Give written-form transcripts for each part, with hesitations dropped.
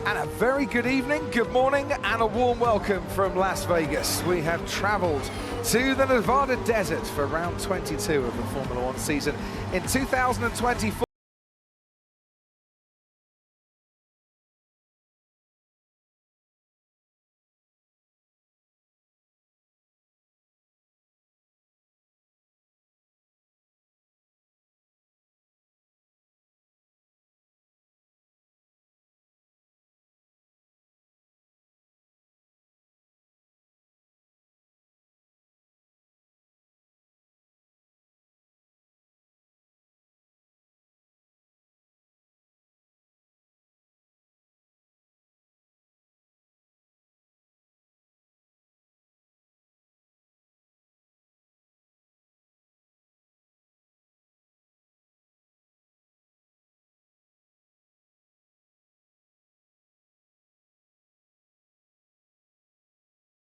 And a very good evening, good morning, and a warm welcome from Las Vegas. We have travelled to the Nevada desert for round 22 of the Formula One season in 2024.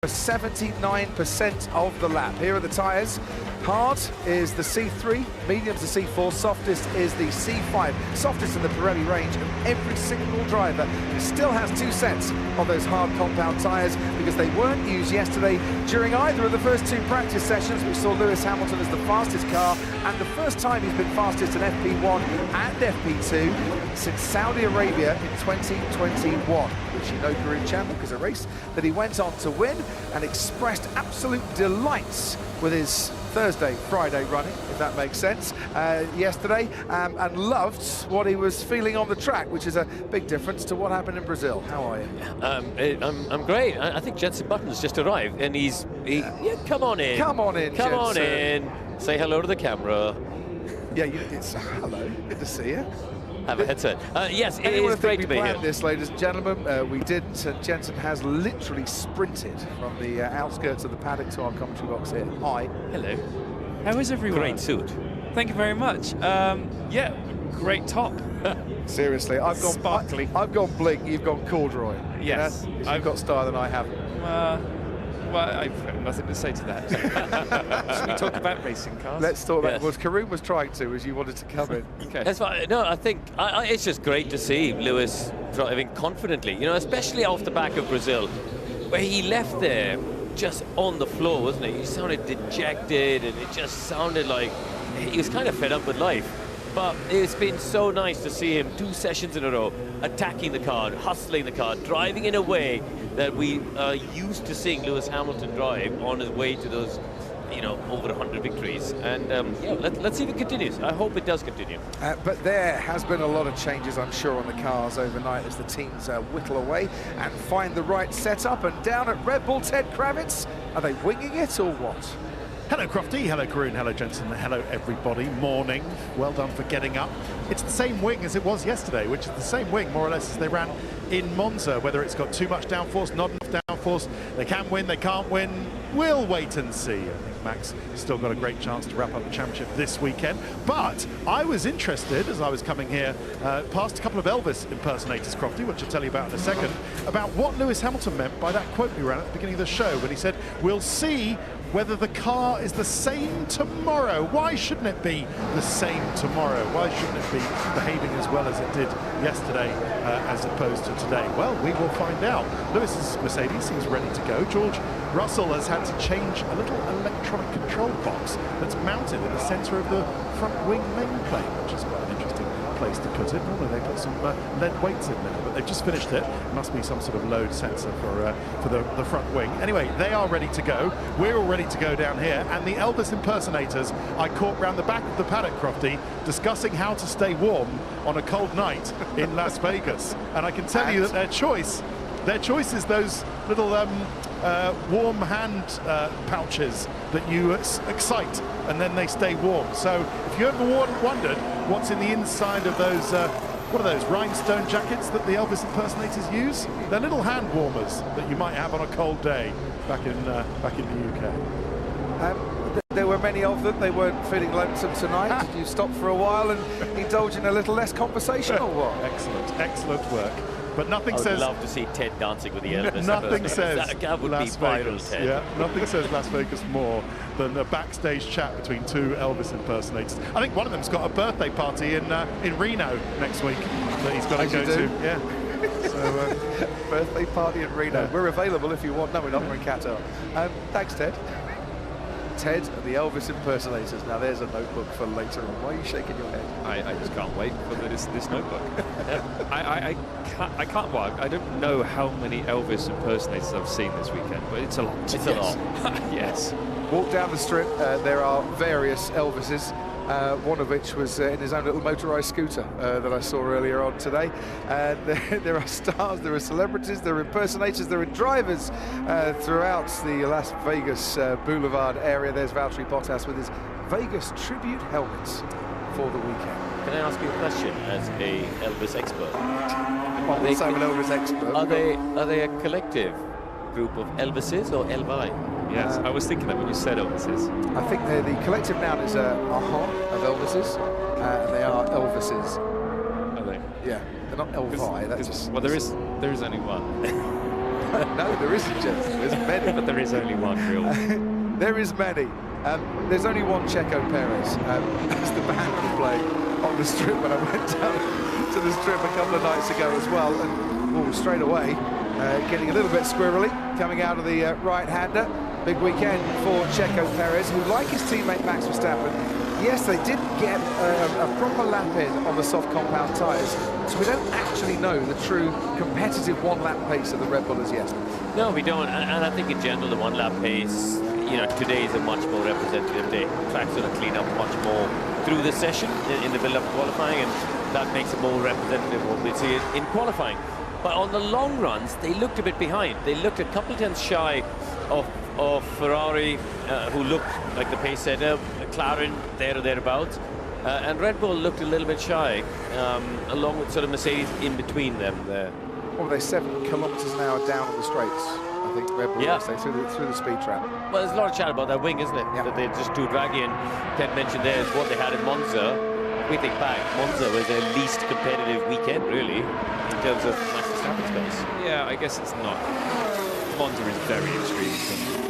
For 79% of the lap. Here are the tyres. Hard is the C3, medium's the C4, softest is the C5. Softest in the Pirelli range, and every single driver still has two sets of those hard compound tyres because they weren't used yesterday during either of the first two practice sessions. We saw Lewis Hamilton as the fastest car, and the first time he's been fastest in FP1 and FP2 since Saudi Arabia in 2021, which you know Karun Chandler is a race that he went on to win and expressed absolute delights with his Thursday, Friday running, if that makes sense, yesterday, and loved what he was feeling on the track, which is a big difference to what happened in Brazil. How are you? I'm great. I think Jenson Button's just arrived, and yeah, come on in. Come on in, Come on Jenson. in. Say hello to the camera. Yeah, it's hello. Good to see you. Have a headset. Yes, it Anyone is great to be here. This, ladies and gentlemen, we didn't. Jenson has literally sprinted from the outskirts of the paddock to our commentary box here. Hi. Hello. How is everyone? Great suit. Thank you very much. Yeah, great top. Seriously, I've gone sparkly. I've gone bling. You've gone corduroy. Yes, I've got style and I haven't. Well, I've got nothing to say to that. Should we talk about racing cars? Let's talk about Yes. what Karun was trying to, as you wanted to come in. Okay. That's fine. No, I think it's just great to see Lewis driving confidently, you know, especially off the back of Brazil, where he left there just on the floor, wasn't he? He sounded dejected, and it just sounded like he was kind of fed up with life. But it's been so nice to see him 2 sessions in a row, attacking the car, hustling the car, driving in a way that we are used to seeing Lewis Hamilton drive on his way to those, you know, over 100 victories. And yeah, let's see if it continues. I hope it does continue. But there has been a lot of changes, I'm sure, on the cars overnight as the teams whittle away and find the right setup. And down at Red Bull, Ted Kravitz, are they winging it or what? Hello Crofty, hello Karun, hello Jenson, hello everybody. Morning, well done for getting up. It's the same wing as it was yesterday, which is the same wing more or less as they ran in Monza. Whether it's got too much downforce, not enough downforce, they can win, they can't win, we'll wait and see. I think Max still got a great chance to wrap up the championship this weekend. But I was interested, as I was coming here, past a couple of Elvis impersonators, Crofty, which I'll tell you about in a second, about what Lewis Hamilton meant by that quote we ran at the beginning of the show when he said, "We'll see whether the car is the same tomorrow. Why shouldn't it be the same tomorrow? Why shouldn't it be behaving as well as it did yesterday as opposed to today? Well, we will find out. Lewis's Mercedes seems ready to go. George Russell has had to change a little electronic control box that's mounted in the centre of the front wing main plate, which is quite an interesting place to put it. Normally they put some lead weights in there, but they've just finished it. It must be some sort of load sensor for the front wing. Anyway, they are ready to go. We're all ready to go down here, and the Elvis impersonators I caught round the back of the paddock, Crofty, discussing how to stay warm on a cold night in Las Vegas. And I can tell you that their choice is those little warm hand pouches that you excite and then they stay warm. So if you ever wondered what's in the inside of those, what are those, rhinestone jackets that the Elvis impersonators use? They're little hand warmers that you might have on a cold day back in the UK. There were many of them. They weren't feeling lonesome tonight. Did you stop for a while and indulge in a little less conversation or what? Excellent work. But nothing says... I would love to see Ted dancing with the Elvis. Nothing says that would Las be viral, Vegas. Ted. Yeah, nothing says Las Vegas more than a backstage chat between two Elvis impersonators. I think one of them's got a birthday party in Reno next week that he's got to go to. Yeah. So, birthday party in Reno. Yeah. We're available if you want. No, we're not. We're in Qatar. Thanks, Ted. Ted and the Elvis impersonators. Now there's a notebook for later on. Why are you shaking your head? I just can't wait for this notebook. I can't. Well, I don't know how many Elvis impersonators I've seen this weekend, but it's a lot. It's a lot. Yes. Walk down the strip. There are various Elvises. One of which was in his own little motorised scooter that I saw earlier on today. There are stars, there are celebrities, there are impersonators, there are drivers throughout the Las Vegas Boulevard area. There's Valtteri Bottas with his Vegas tribute helmets for the weekend. Can I ask you a question as a Elvis expert? I'm also an Elvis expert. Are they a collective group of Elvises or Elvi? Yes, I was thinking that when you said Elvises. I think the collective noun is a heart of Elvises, and they are Elvises. Are they? Yeah, they're not Elvi. That's just... Well, there is only one. No, there isn't, Jeff. There's many. But there is only one real. There is many. There's only one Checo Perez. That's the band was playing on the strip when I went down to the strip a couple of nights ago as well. And straight away, getting a little bit squirrely, coming out of the right-hander. Big weekend for Checo Perez, who, like his teammate Max Verstappen, yes, they didn't get a proper lap in on the soft compound tyres, so we don't actually know the true competitive one-lap pace of the Red Bull as yet. No, we don't, and I think in general the one-lap pace, you know, today is a much more representative day. Track's going to clean up much more through the session in the build-up qualifying, and that makes it more representative of what we see in qualifying. But on the long runs, they looked a bit behind. They looked a couple tenths shy of Ferrari, who looked like the pace setter, McLaren there or thereabouts, and Red Bull looked a little bit shy, along with sort of Mercedes in between them there. What were they, 7 kilometres an hour down on the straights? I think Red Bull, through the speed trap. Well, there's a lot of chat about that wing, isn't it? Yeah. That they're just too draggy, and Ted mentioned there is what they had in Monza. If we think back, Monza was their least competitive weekend, really, in terms of Max Verstappen's pace. Yeah, I guess it's not. Monza is very extreme in terms of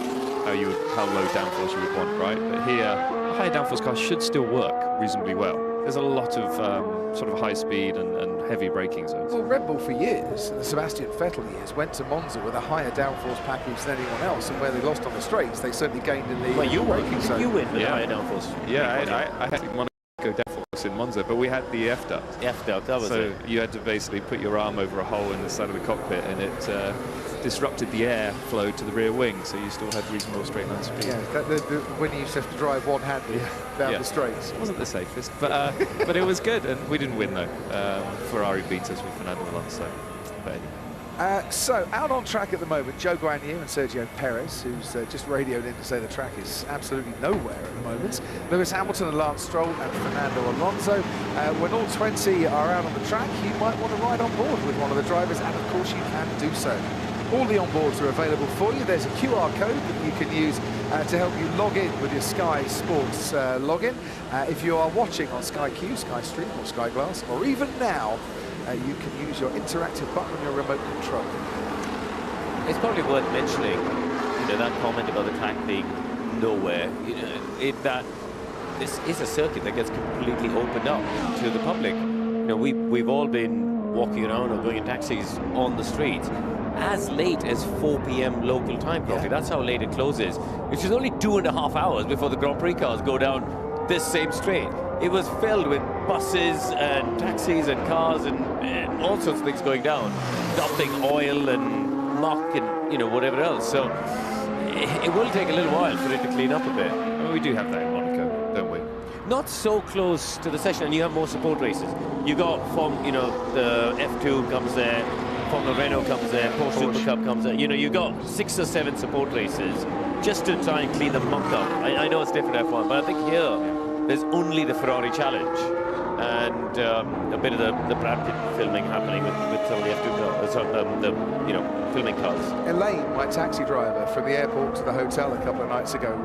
how low downforce you would want, right? But here, a higher downforce car should still work reasonably well. There's a lot of sort of high speed and heavy braking zones. Well, Red Bull for years, the Sebastian Vettel years, went to Monza with a higher downforce package than anyone else, and where they lost on the straights, they certainly gained in the braking zone. You win with higher downforce. Yeah, I actually want to go downforce in Monza, but we had the F-duct. F-duct, that was it. So you had to basically put your arm over a hole in the side of the cockpit, and it disrupted the air flow to the rear wing, so you still had reasonable straight line speed. Yeah, when you used to have to drive one-handed down the straights. It wasn't the safest, but but it was good, and we didn't win though. Ferrari beat us with Fernando Alonso. But anyway. So, out on track at the moment, Zhou Guanyu and Sergio Perez, who's just radioed in to say the track is absolutely nowhere at the moment. Lewis Hamilton and Lance Stroll and Fernando Alonso. When all 20 are out on the track, you might want to ride on board with one of the drivers, and of course you can do so. All the onboards are available for you. There's a QR code that you can use to help you log in with your Sky Sports login. If you are watching on Sky Q, Sky Stream or Sky Glass, or even now, you can use your interactive button on your remote control. It's probably worth mentioning, you know, that comment about the track being nowhere. You know, this is a circuit that gets completely opened up to the public. You know, we've all been walking around or going in taxis on the streets as late as 4 p.m. local time, Coffee. That's how late it closes, which is only 2.5 hours before the Grand Prix cars go down this same straight. It was filled with buses and taxis and cars and all sorts of things going down, dumping oil and muck and, you know, whatever else. So it will take a little while for it to clean up a bit. Well, we do have that in Monaco, don't we? Not so close to the session, and you have more support races. You got from, you know, the F2 comes there, Formula Renault comes there, Porsche Super Cup comes there. You know, you got 6 or 7 support races just to try and clean the muck up. I know it's different F1, but I think here there's only the Ferrari Challenge and a bit of the Brad Pitt filming happening with some of the F2 cars, you know, filming cars. Elaine, my taxi driver from the airport to the hotel a couple of nights ago,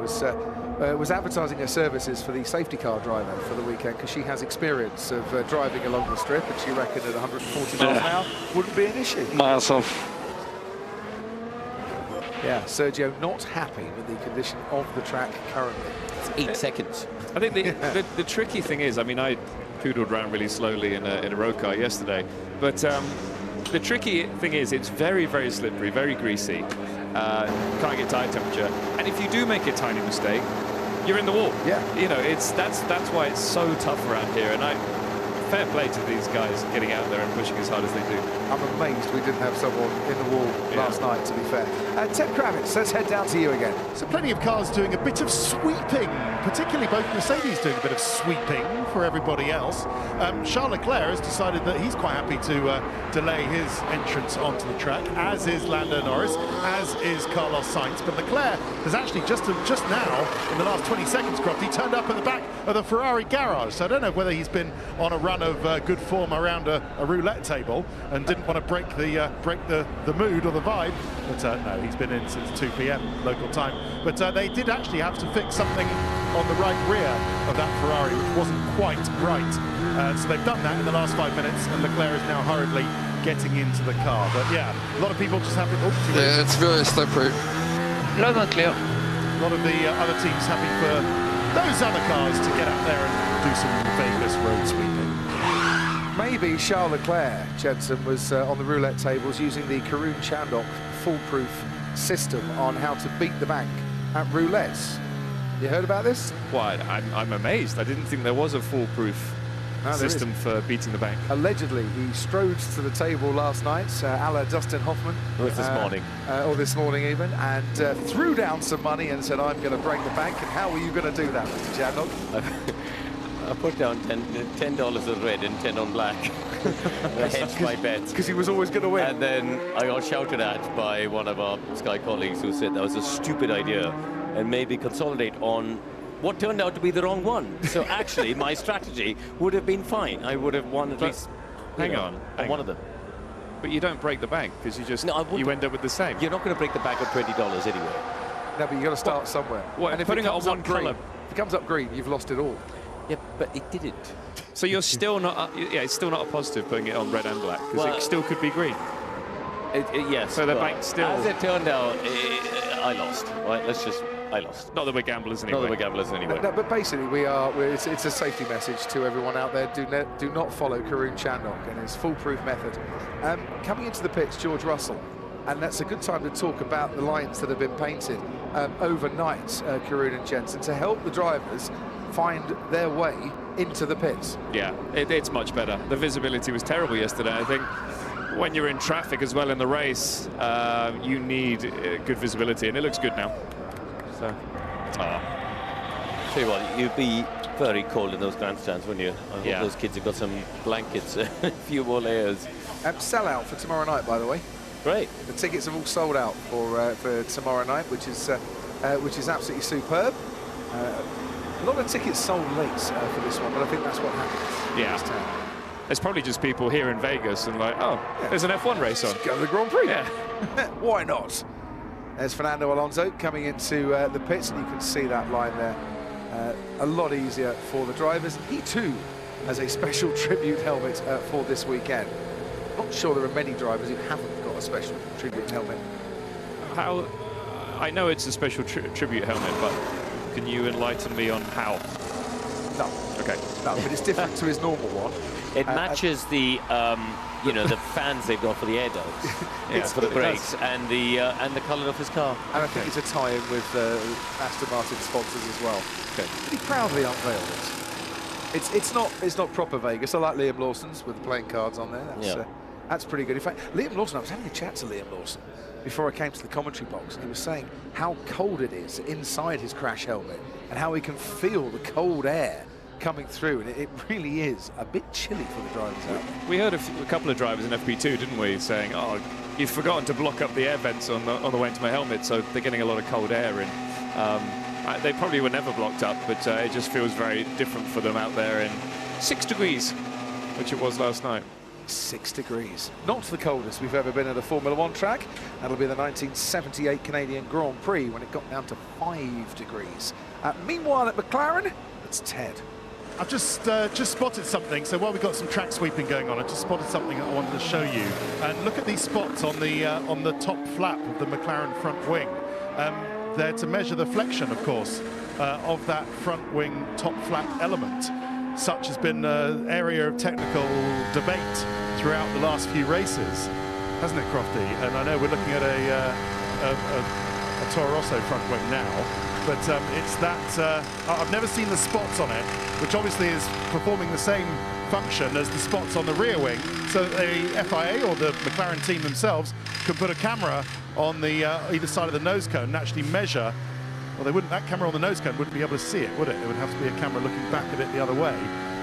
was advertising her services for the safety car driver for the weekend because she has experience of driving along the strip, and she reckoned at 140 miles an hour wouldn't be an issue. Miles off. Yeah, Sergio not happy with the condition of the track currently. It's 8 seconds. I think the tricky thing is, I mean, I poodled around really slowly in a road car yesterday, but the tricky thing is it's very, very slippery, very greasy. Can't get tire temperature, and if you do make a tiny mistake, you're in the wall. Yeah, you know, that's why it's so tough around here. And fair play to these guys getting out there and pushing as hard as they do. I'm amazed we didn't have someone in the wall last night, to be fair. Ted Kravitz, let's head down to you again. So plenty of cars doing a bit of sweeping, particularly both Mercedes doing a bit of sweeping for everybody else. Charles Leclerc has decided that he's quite happy to delay his entrance onto the track, as is Lando Norris, as is Carlos Sainz. But Leclerc has actually just now, in the last 20 seconds, Croft, he turned up at the back of the Ferrari garage. So I don't know whether he's been on a run of good form around a roulette table and didn't want to break the mood or the vibe. But no, he's been in since 2 p.m. local time. But they did actually have to fix something on the right rear of that Ferrari, which wasn't quite right. So they've done that in the last 5 minutes, and Leclerc is now hurriedly getting into the car. But yeah, a lot of people just happy. Yeah, it's really slippery. Loud and clear. A lot of the other teams happy for those other cars to get out there and do some Vegas road sweeping. Maybe Charles Leclerc, Jensen, was on the roulette tables using the Karun Chandhok foolproof system on how to beat the bank at roulettes. You heard about this? Why? I'm amazed. I didn't think there was a foolproof system for beating the bank. Allegedly, he strode to the table last night, a la Dustin Hoffman. Or this morning. Or this morning even, and threw down some money and said, I'm going to break the bank. And how were you going to do that, Mr. Chandhok? I put down $10 on red and 10 on black. I hedged my bet. Because he was always going to win. And then I got shouted at by one of our Sky colleagues who said that was a stupid idea and maybe consolidate on what turned out to be the wrong one. So actually, my strategy would have been fine. I would have won at least hang on one of them. But you don't break the bank because you end up with the same. You're not going to break the bank on $20 anyway. No, but you've got to start somewhere. What, and if putting it it on comes one up green, colour? if it comes up green, you've lost it all. Yeah, but it didn't. So you're still not. Yeah, it's still not a positive putting it on red and black because it still could be green. Yes. So the bank still. As it turned out, I lost. Right? I lost. Not that we're gamblers anyway. Not that we're gamblers anyway. No, but basically, it's a safety message to everyone out there. Do not follow Karun Chandhok and his foolproof method. Coming into the pits, George Russell, and that's a good time to talk about the lines that have been painted overnight, Karun and Jensen, to help the drivers find their way into the pits. Yeah, it's much better. The visibility was terrible yesterday. I think when you're in traffic as well in the race, you need good visibility, and it looks good now. So, tell you what, you'd be very cold in those grandstands, wouldn't you? I hope those kids have got some blankets, a few more layers. Sellout for tomorrow night, by the way. Great. The tickets have all sold out for tomorrow night, which is absolutely superb. A lot of tickets sold late for this one, but I think that's what happens. Yeah. There's probably just people here in Vegas and like, there's an F1 race on. Go to the Grand Prix. Yeah. Why not? There's Fernando Alonso coming into the pits, and you can see that line there. A lot easier for the drivers. He too has a special tribute helmet for this weekend. Not sure there are many drivers who haven't got a special tribute helmet. I know it's a special tribute helmet, but Can you enlighten me on how? No, Okay. no, but it's different to his normal one. It matches the, you know, the fans they've got for the air dogs, for the brakes, and the colour of his car. And I think it's a tie-in with Aston Martin sponsors as well. Okay. He proudly unveiled it. It's not proper Vegas. I like Liam Lawson's with the playing cards on there. That's pretty good. In fact, Liam Lawson, I was having a chat to Liam Lawson before I came to the commentary box, and he was saying how cold it is inside his crash helmet and how he can feel the cold air coming through, and it really is a bit chilly for the drivers out there. We heard a couple of drivers in FP2, didn't we, saying, "Oh, you've forgotten to block up the air vents on the way into my helmet," so they're getting a lot of cold air in. They probably were never blocked up, but it just feels very different for them out there in 6 degrees, which it was last night. 6 degrees. Not the coldest we've ever been at a Formula One track. That'll be the 1978 Canadian Grand Prix when it got down to 5 degrees. Meanwhile at McLaren, it's Ted. I've just spotted something. So while we've got some track sweeping going on, I just spotted something I wanted to show you. And look at these spots on the top flap of the McLaren front wing. They're to measure the flexion, of course, of that front wing top flap element. Such has been an area of technical debate throughout the last few races, hasn't it, Crofty? And I know we're looking at a Toro Rosso front wing now. But it's that, I've never seen the spots on it, which obviously is performing the same function as the spots on the rear wing, so that the FIA or the McLaren team themselves can put a camera on the either side of the nose cone and actually measure. Well, they wouldn't. That camera on the nose cone wouldn't be able to see it, would it? It would have to be a camera looking back at it the other way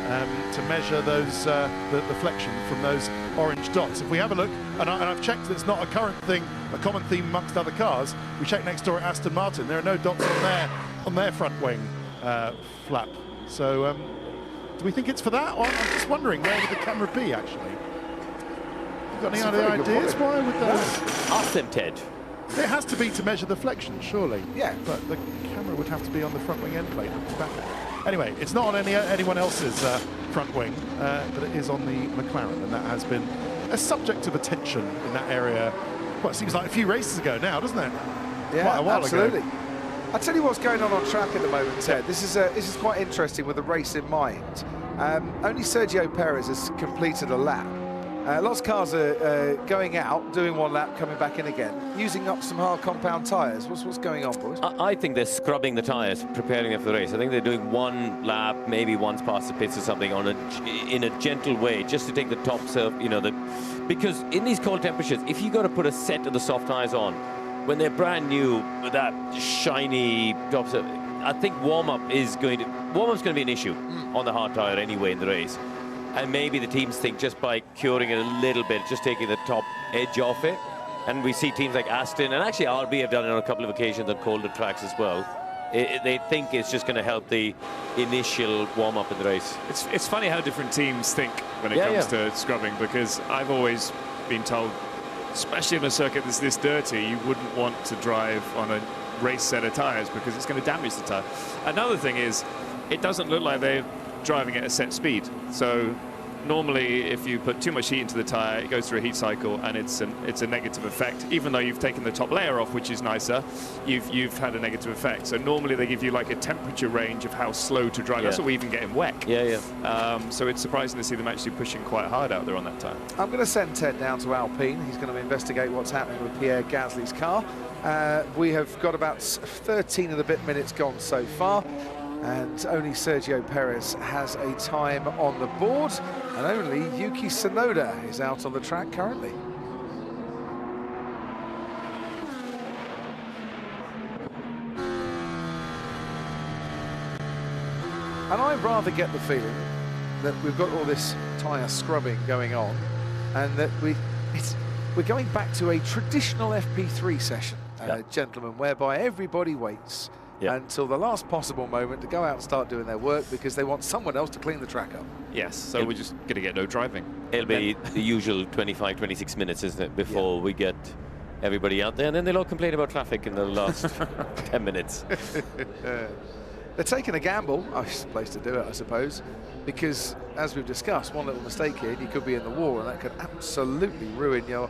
to measure those the flexion from those orange dots. If we have a look, and I've checked, it's not a current thing, a common theme amongst other cars. We checked next door at Aston Martin. There are no dots on their front wing flap. So, do we think it's for that? Or I'm just wondering, where would the camera be actually? You got any other ideas? Why would those? Ask them, Ted. It has to be to measure the flexion, surely. Yeah. But the camera would have to be on the front wing end plate. Anyway, it's not on anyone else's front wing, but it is on the McLaren, and that has been a subject of attention in that area. Well, it seems like a few races ago now, doesn't it? Yeah, quite a while absolutely. ago. I'll tell you what's going on track at the moment, Ted. This is quite interesting with the race in mind. Only Sergio Perez has completed a lap. Lots of cars are going out, doing one lap, coming back in again, using up some hard compound tyres. What's going on, boys? I think they're scrubbing the tyres, preparing them for the race. I think they're doing one lap, maybe once past the pits or something, in a gentle way, just to take the top surf, you know, because in these cold temperatures, if you got to put a set of the soft tyres on, when they're brand new with that shiny top surf, I think warm-up's going to be an issue on the hard tyre anyway in the race. And maybe the teams think just by curing it a little bit, just taking the top edge off it. And we see teams like Aston, and actually RB have done it on a couple of occasions on colder tracks as well. They think it's just going to help the initial warm-up in the race. It's funny how different teams think when it comes to scrubbing, because I've always been told, especially in a circuit that's this dirty, you wouldn't want to drive on a race set of tyres because it's going to damage the tyre. Another thing is, it doesn't look like they're driving at a set speed. So normally if you put too much heat into the tyre, it goes through a heat cycle and it's a negative effect. Even though you've taken the top layer off, which is nicer, you've had a negative effect. So normally they give you like a temperature range of how slow to drive. That's what we even get in WEC. So it's surprising to see them actually pushing quite hard out there on that tyre. I'm going to send Ted down to Alpine. He's going to investigate what's happening with Pierre Gasly's car. We have got about 13 and a bit minutes gone so far, and only Sergio Perez has a time on the board, and only Yuki Tsunoda is out on the track currently. And I rather get the feeling that we've got all this tyre scrubbing going on, and that we're going back to a traditional FP3 session, gentlemen, whereby everybody waits until the last possible moment to go out and start doing their work because they want someone else to clean the track up. Yes, so we're just going to get no driving. It'll be the usual 25, 26 minutes, isn't it, before we get everybody out there, and then they'll all complain about traffic in the last 10 minutes. They're taking a gamble. Oh, it's the place to do it, I suppose, because as we've discussed, one little mistake here, you could be in the wall, and that could absolutely ruin your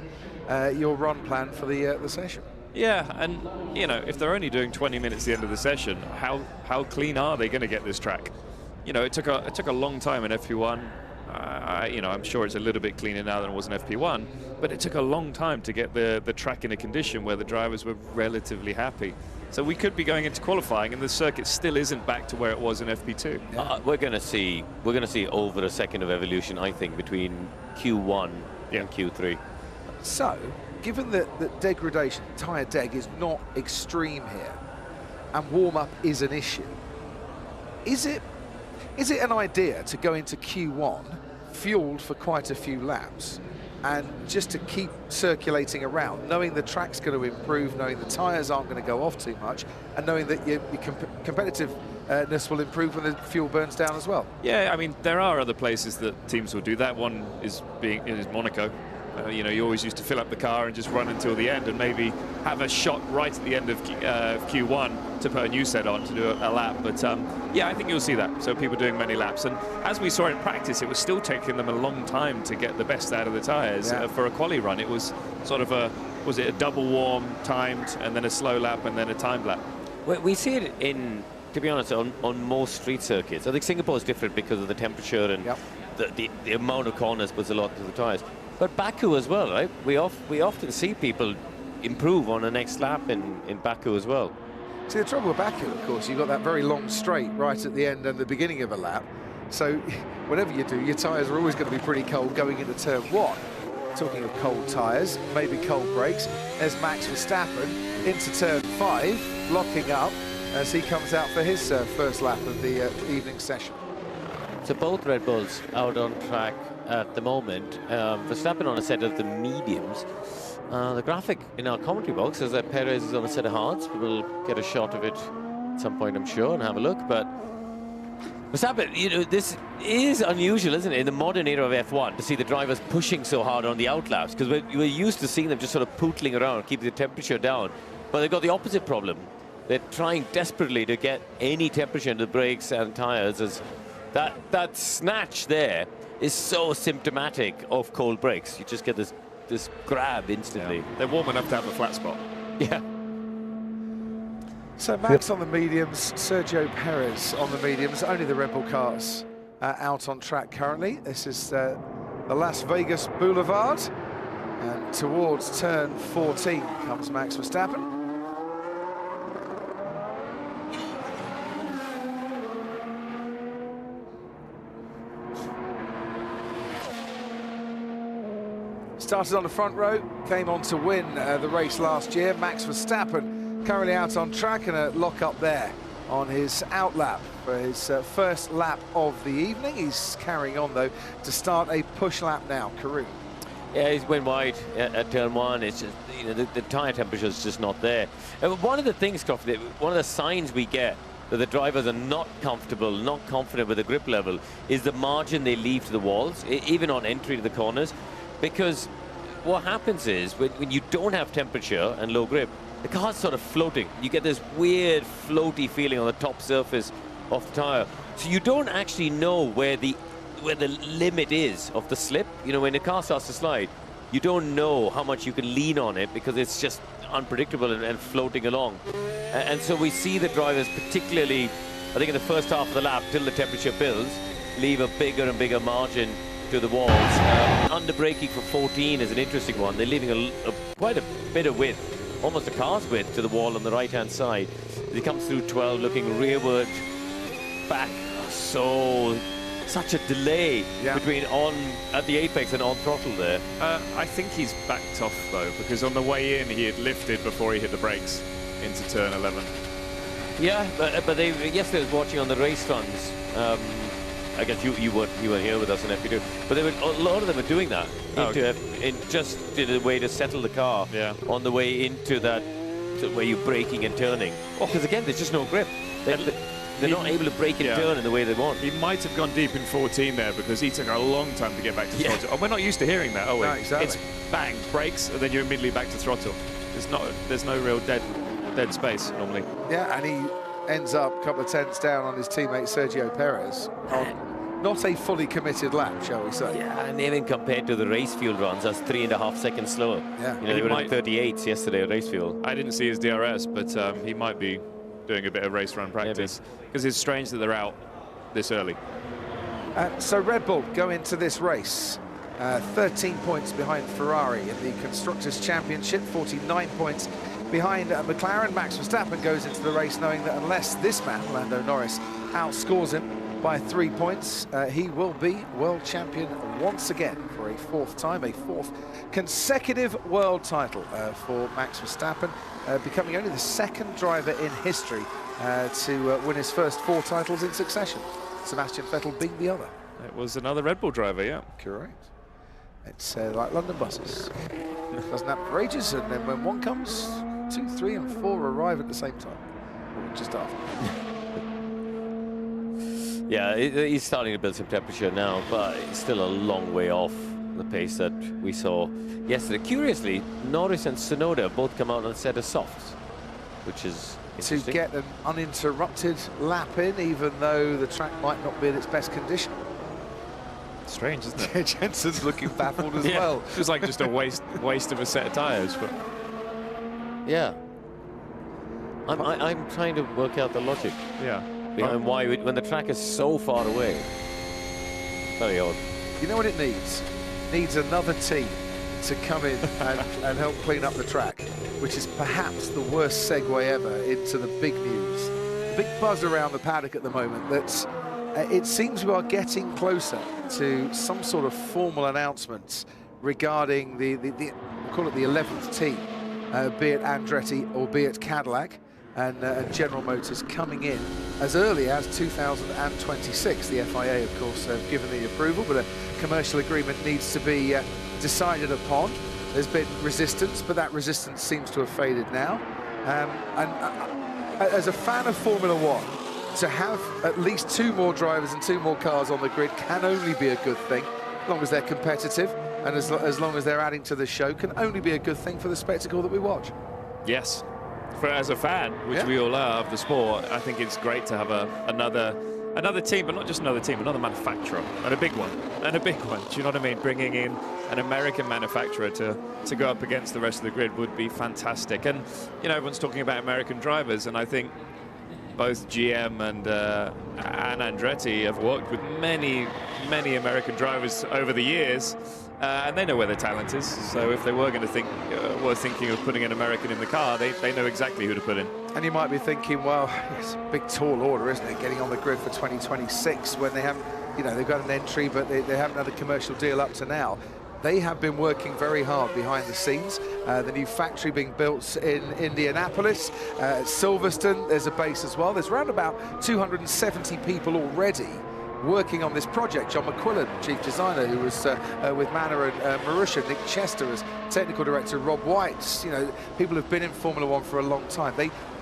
run plan for the session. Yeah, and you know, if they're only doing 20 minutes at the end of the session, how clean are they going to get this track? You know, it took a long time in FP1. You know, I'm sure it's a little bit cleaner now than it was in FP1, but it took a long time to get the track in a condition where the drivers were relatively happy. So we could be going into qualifying, and the circuit still isn't back to where it was in FP2. Yeah. We're going to see over a second of evolution, I think, between Q1 and Q3. So, given that degradation, tyre deg, is not extreme here, and warm-up is an issue, is it an idea to go into Q1 fueled for quite a few laps and just to keep circulating around, knowing the track's going to improve, knowing the tyres aren't going to go off too much, and knowing that your competitiveness will improve when the fuel burns down as well? Yeah, I mean, there are other places that teams will do that. One is Monaco. You know, you always used to fill up the car and just run until the end and maybe have a shot right at the end of Q1 to put a new set on to do a lap. But yeah, I think you'll see that. So people doing many laps. And as we saw in practice, it was still taking them a long time to get the best out of the tyres. For a quali run, it was sort of was it a double warm, timed, and then a slow lap, and then a timed lap? Well, we see it to be honest, on most street circuits. I think Singapore is different because of the temperature and the amount of corners puts a lot to the tyres. But Baku as well, right? We often see people improve on the next lap in Baku as well. See, the trouble with Baku, of course, you've got that very long straight right at the end and the beginning of a lap. So whatever you do, your tyres are always going to be pretty cold going into turn 1. Talking of cold tyres, maybe cold brakes, there's Max Verstappen into turn 5, locking up as he comes out for his first lap of the evening session. So both Red Bulls out on track at the moment. Verstappen on a set of the mediums. The graphic in our commentary box says that Perez is on a set of hards. We'll get a shot of it at some point, I'm sure, and have a look. But Verstappen, you know, this is unusual, isn't it, in the modern era of F1 to see the drivers pushing so hard on the outlaps, because we're used to seeing them just sort of pootling around, keeping the temperature down. But they've got the opposite problem. They're trying desperately to get any temperature into the brakes and tyres, as that snatch there is so symptomatic of cold brakes. You just get this grab instantly. Yeah. They're warm enough to have a flat spot. Yeah. So Max on the mediums, Sergio Perez on the mediums. Only the Red Bull cars out on track currently. This is the Las Vegas Boulevard, and towards turn 14 comes Max Verstappen. Started on the front row, came on to win the race last year. Max Verstappen currently out on track, and a lock up there on his out lap for his first lap of the evening. He's carrying on though to start a push lap now. Karun. Yeah, he's went wide at turn 1. It's just, you know, the tyre temperature is just not there. And one of the things, Crawford, one of the signs we get that the drivers are not comfortable, not confident with the grip level, is the margin they leave to the walls, even on entry to the corners. Because what happens is when you don't have temperature and low grip, the car's sort of floating. You get this weird floaty feeling on the top surface of the tyre. So you don't actually know where the limit is of the slip. You know, when the car starts to slide, you don't know how much you can lean on it because it's just unpredictable and floating along. And so we see the drivers, particularly, I think in the first half of the lap, till the temperature builds, leave a bigger and bigger margin to the walls. Under braking for 14 is an interesting one. They're leaving quite a bit of width, almost a car's width to the wall on the right-hand side. As he comes through 12, looking rearward, back. Such a delay between on at the apex and on throttle there. I think he's backed off though, because on the way in he had lifted before he hit the brakes into turn 11. Yeah, but yesterday I was watching on the race runs. I guess you were here with us in FP2, but a lot of them are doing that just in a way to settle the car on the way into that where you're braking and turning. Because again, there's just no grip. They're not able to brake and turn in the way they want. He might have gone deep in 14 there because he took a long time to get back to throttle. And we're not used to hearing that, are we? No, exactly. It's bang, brakes, and then you're immediately back to throttle. There's no real dead space normally. Yeah, and he ends up a couple of tenths down on his teammate Sergio Perez on not a fully committed lap, shall we say. Yeah, and even compared to the race fuel runs, that's 3.5 seconds slower. Yeah. You know, they were at 38s yesterday at race fuel. I didn't see his DRS, but he might be doing a bit of race run practice, because it's strange that they're out this early. So Red Bull go into this race 13 points behind Ferrari in the Constructors' Championship, 49 points behind McLaren. Max Verstappen goes into the race knowing that unless this man, Lando Norris, outscores him by 3 points, he will be world champion once again for a fourth time, a fourth consecutive world title for Max Verstappen, becoming only the second driver in history to win his first 4 titles in succession. Sebastian Vettel being the other. It was another Red Bull driver, yeah. Correct. It's like London buses. Doesn't happen for ages, and then when one comes, 2, 3 and 4 arrive at the same time. Or just after. Yeah, he's starting to build some temperature now, but it's still a long way off the pace that we saw yesterday. Curiously, Norris and Tsunoda both come out on a set of softs, which is to get an uninterrupted lap in, even though the track might not be in its best condition. Strange, isn't it? Jensen's looking baffled as well. It was like just a waste of a set of tyres. But yeah, I'm trying to work out the logic. Yeah. Behind why, when the track is so far away. Very odd. You know what it needs? It needs another team to come in and help clean up the track, which is perhaps the worst segue ever into the big news. The big buzz around the paddock at the moment that it seems we are getting closer to some sort of formal announcements regarding the we'll call it the 11th team, be it Andretti or be it Cadillac, and General Motors coming in as early as 2026. The FIA, of course, have given the approval, but a commercial agreement needs to be decided upon. There's been resistance, but that resistance seems to have faded now. As a fan of Formula One, to have at least 2 more drivers and 2 more cars on the grid can only be a good thing, as long as they're competitive and as long as they're adding to the show, can only be a good thing for the spectacle that we watch. yes, as a fan, which we all are of the sport, I think it's great to have another team, but not just another team, another manufacturer, and a big one. Do you know what I mean? Bringing in an American manufacturer to go up against the rest of the grid would be fantastic. And you know, everyone's talking about American drivers, and I think both GM and Andretti have worked with many American drivers over the years, and they know where their talent is. So if they were going to were thinking of putting an American in the car, they know exactly who to put in. And you might be thinking, well, it's a big tall order, isn't it, getting on the grid for 2026 when they haven't, you know, they've got an entry, but they haven't had a commercial deal up to now. They have been working very hard behind the scenes. The new factory being built in Indianapolis, Silverstone, there's a base as well. There's around about 270 people already working on this project. John McQuillan, chief designer, who was with Manor and Marussia, Nick Chester as technical director, Rob White. You know, people have been in Formula One for a long time.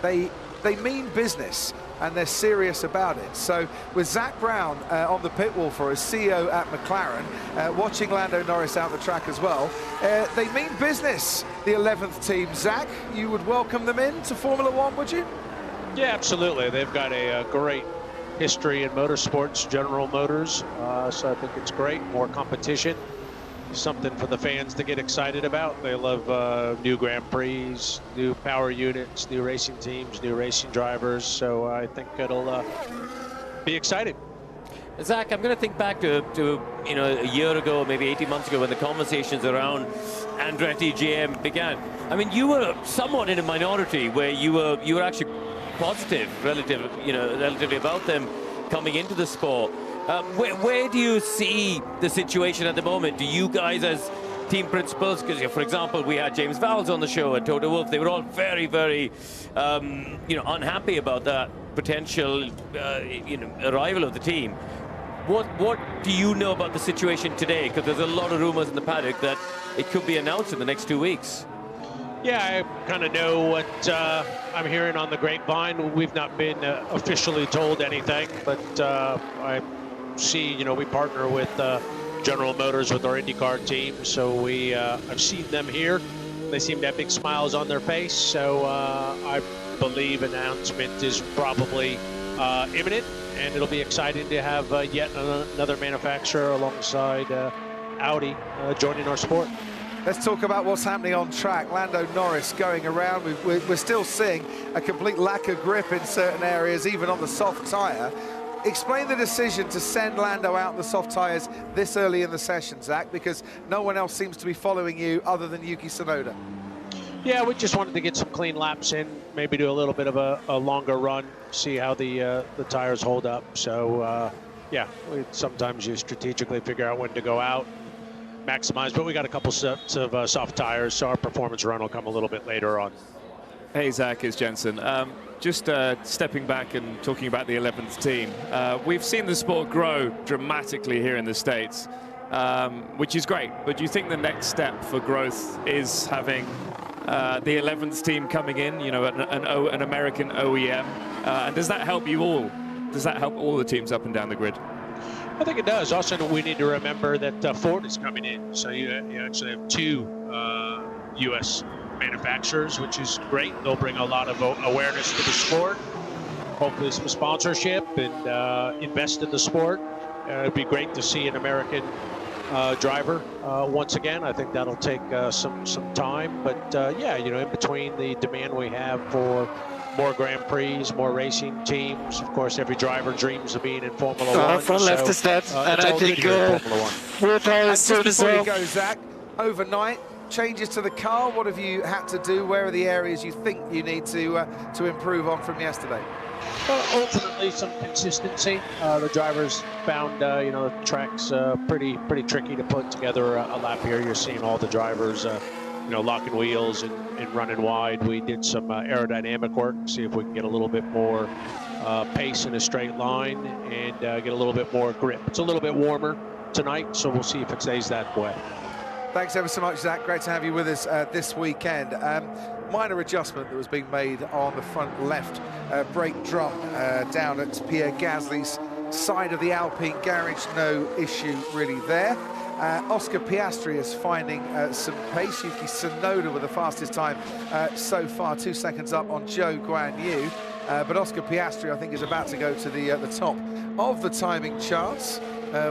They mean business, and they're serious about it. So with Zach Brown on the pit wall for us, CEO at McLaren, watching Lando Norris out the track as well, they mean business, the 11th team. Zach, you would welcome them in to Formula One, would you? Yeah, absolutely. They've got a great history in motorsports, General Motors, so I think it's great. More competition, something for the fans to get excited about. They love new Grand Prix, new power units, new racing teams, new racing drivers, so I think it'll be exciting. Zach, I'm going to think back to you know, a year ago, maybe 18 months ago, when the conversations around Andretti GM began. I mean, you were somewhat in a minority where you were actually positive, relatively about them coming into the sport. Where do you see the situation at the moment? Do you guys, as team principals, because for example, we had James Vowles on the show at Toto Wolff, they were all very, very, unhappy about that potential, arrival of the team. What do you know about the situation today? Because there's a lot of rumors in the paddock that it could be announced in the next 2 weeks. Yeah, I kind of know what I'm hearing on the grapevine. We've not been officially told anything, but I see, we partner with General Motors with our IndyCar team, so I've seen them here. They seem to have big smiles on their face, so I believe announcement is probably imminent. and it'll be exciting to have yet another manufacturer alongside Audi joining our sport. Let's talk about what's happening on track. Lando Norris going around. We're still seeing a complete lack of grip in certain areas, even on the soft tyre. Explain the decision to send Lando out the soft tyres this early in the session, Zach, because no one else seems to be following you other than Yuki Tsunoda. Yeah, we just wanted to get some clean laps in, maybe do a little bit of a longer run, see how the tires hold up. So, yeah, sometimes you strategically figure out when to go out, maximize, but we got a couple sets of soft tires, so our performance run will come a little bit later on. Hey, Zach, it's Jensen. Just stepping back and talking about the 11th team. We've seen the sport grow dramatically here in the States, which is great. But do you think the next step for growth is having the 11th team coming in, you know, an American OEM? And does that help you all? Does that help all the teams up and down the grid? I think it does. Also, we need to remember that Ford is coming in. So you actually have two U.S. manufacturers, which is great. They'll bring a lot of awareness to the sport, hopefully some sponsorship, and invest in the sport. It'd be great to see an American driver once again. I think that'll take some time, but yeah, you know, in between the demand we have for more Grand Prix, more racing teams, of course, every driver dreams of being in Formula One. Front left is that, and I think And just before you go, Zach, overnight, changes to the car, what have you had to do? Where are the areas you think you need to improve on from yesterday? Ultimately, some consistency. The drivers found, you know, the track's pretty tricky to put together a lap here. You're seeing all the drivers, you know, locking wheels and running wide. We did some aerodynamic work, see if we can get a little bit more pace in a straight line and get a little bit more grip. It's a little bit warmer tonight, so we'll see if it stays that way. Thanks ever so much, Zach. Great to have you with us this weekend. Minor adjustment that was being made on the front left brake drum down at Pierre Gasly's side of the Alpine garage. No issue really there. Oscar Piastri is finding some pace. Yuki Tsunoda with the fastest time so far, 2 seconds up on Zhou Guanyu. But Oscar Piastri, I think, is about to go to the top of the timing charts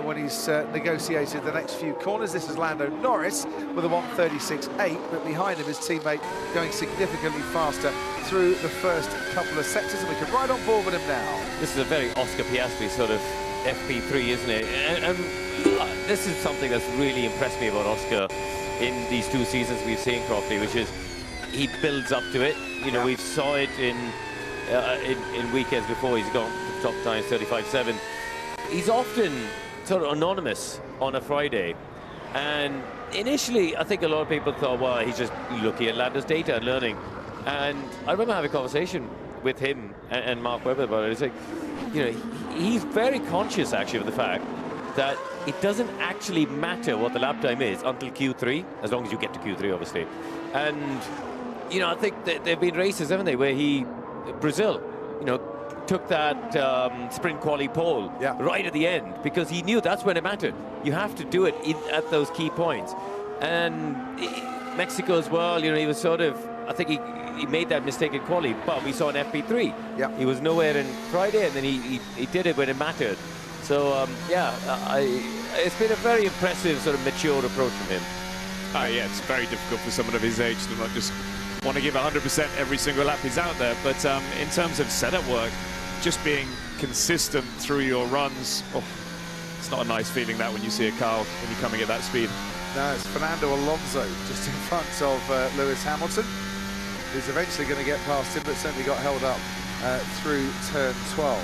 when he's negotiated the next few corners. This is Lando Norris with a 1:36.8, but behind him his teammate going significantly faster through the first couple of sectors, and we can ride on board with him now. This is a very Oscar Piastri sort of FP3, isn't it? And this is something that's really impressed me about Oscar in these 2 seasons we've seen Crofty, which is he builds up to it. You know, we saw it in weekends before. He's gone to top times 35.7. He's often sort of anonymous on a Friday, and initially I think a lot of people thought, well, he's just looking at Lando's data and learning. And I remember having a conversation with him and Mark Webber about it. It's like, you know, he's very conscious actually of the fact that it doesn't actually matter what the lap time is until Q3, as long as you get to Q3, obviously. And, you know, I think that there have been races, haven't they, where Brazil, you know, took that sprint quali pole right at the end, because he knew that's when it mattered. You have to do it at those key points. And Mexico as well, you know, he was sort of, I think he made that mistake in quali, but we saw an FP3. Yeah. He was nowhere in Friday, and then he did it when it mattered. So, yeah, it's been a very impressive sort of mature approach from him. Yeah, it's very difficult for someone of his age to not just want to give 100% every single lap he's out there. But in terms of setup work, just being consistent through your runs, it's not a nice feeling that when you see a car when you're coming at that speed. No, it's Fernando Alonso just in front of Lewis Hamilton, who's eventually going to get past him, but certainly got held up through turn 12.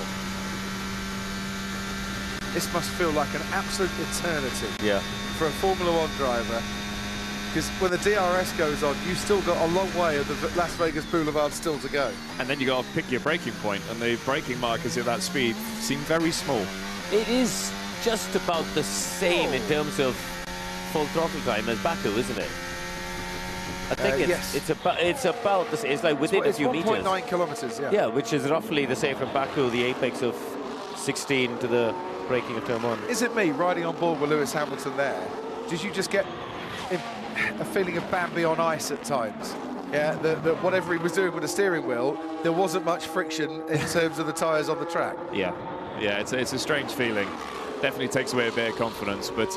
This must feel like an absolute eternity for a Formula One driver, because when the DRS goes on, you've still got a long way of the Las Vegas Boulevard still to go. And then you got to pick your braking point, and the braking markers at that speed seem very small. It is just about the same in terms of full throttle time as Baku, isn't it? I think it's about the same. It's like within a few meters. 1.9 kilometers, yeah, which is roughly the same from Baku, the apex of 16 to the braking of turn 1. Is it me riding on board with Lewis Hamilton there? Did you just get a feeling of Bambi on ice at times? Yeah, that whatever he was doing with the steering wheel, there wasn't much friction in terms of the tyres on the track. Yeah, Yeah, it's a strange feeling. Definitely takes away a bit of confidence, but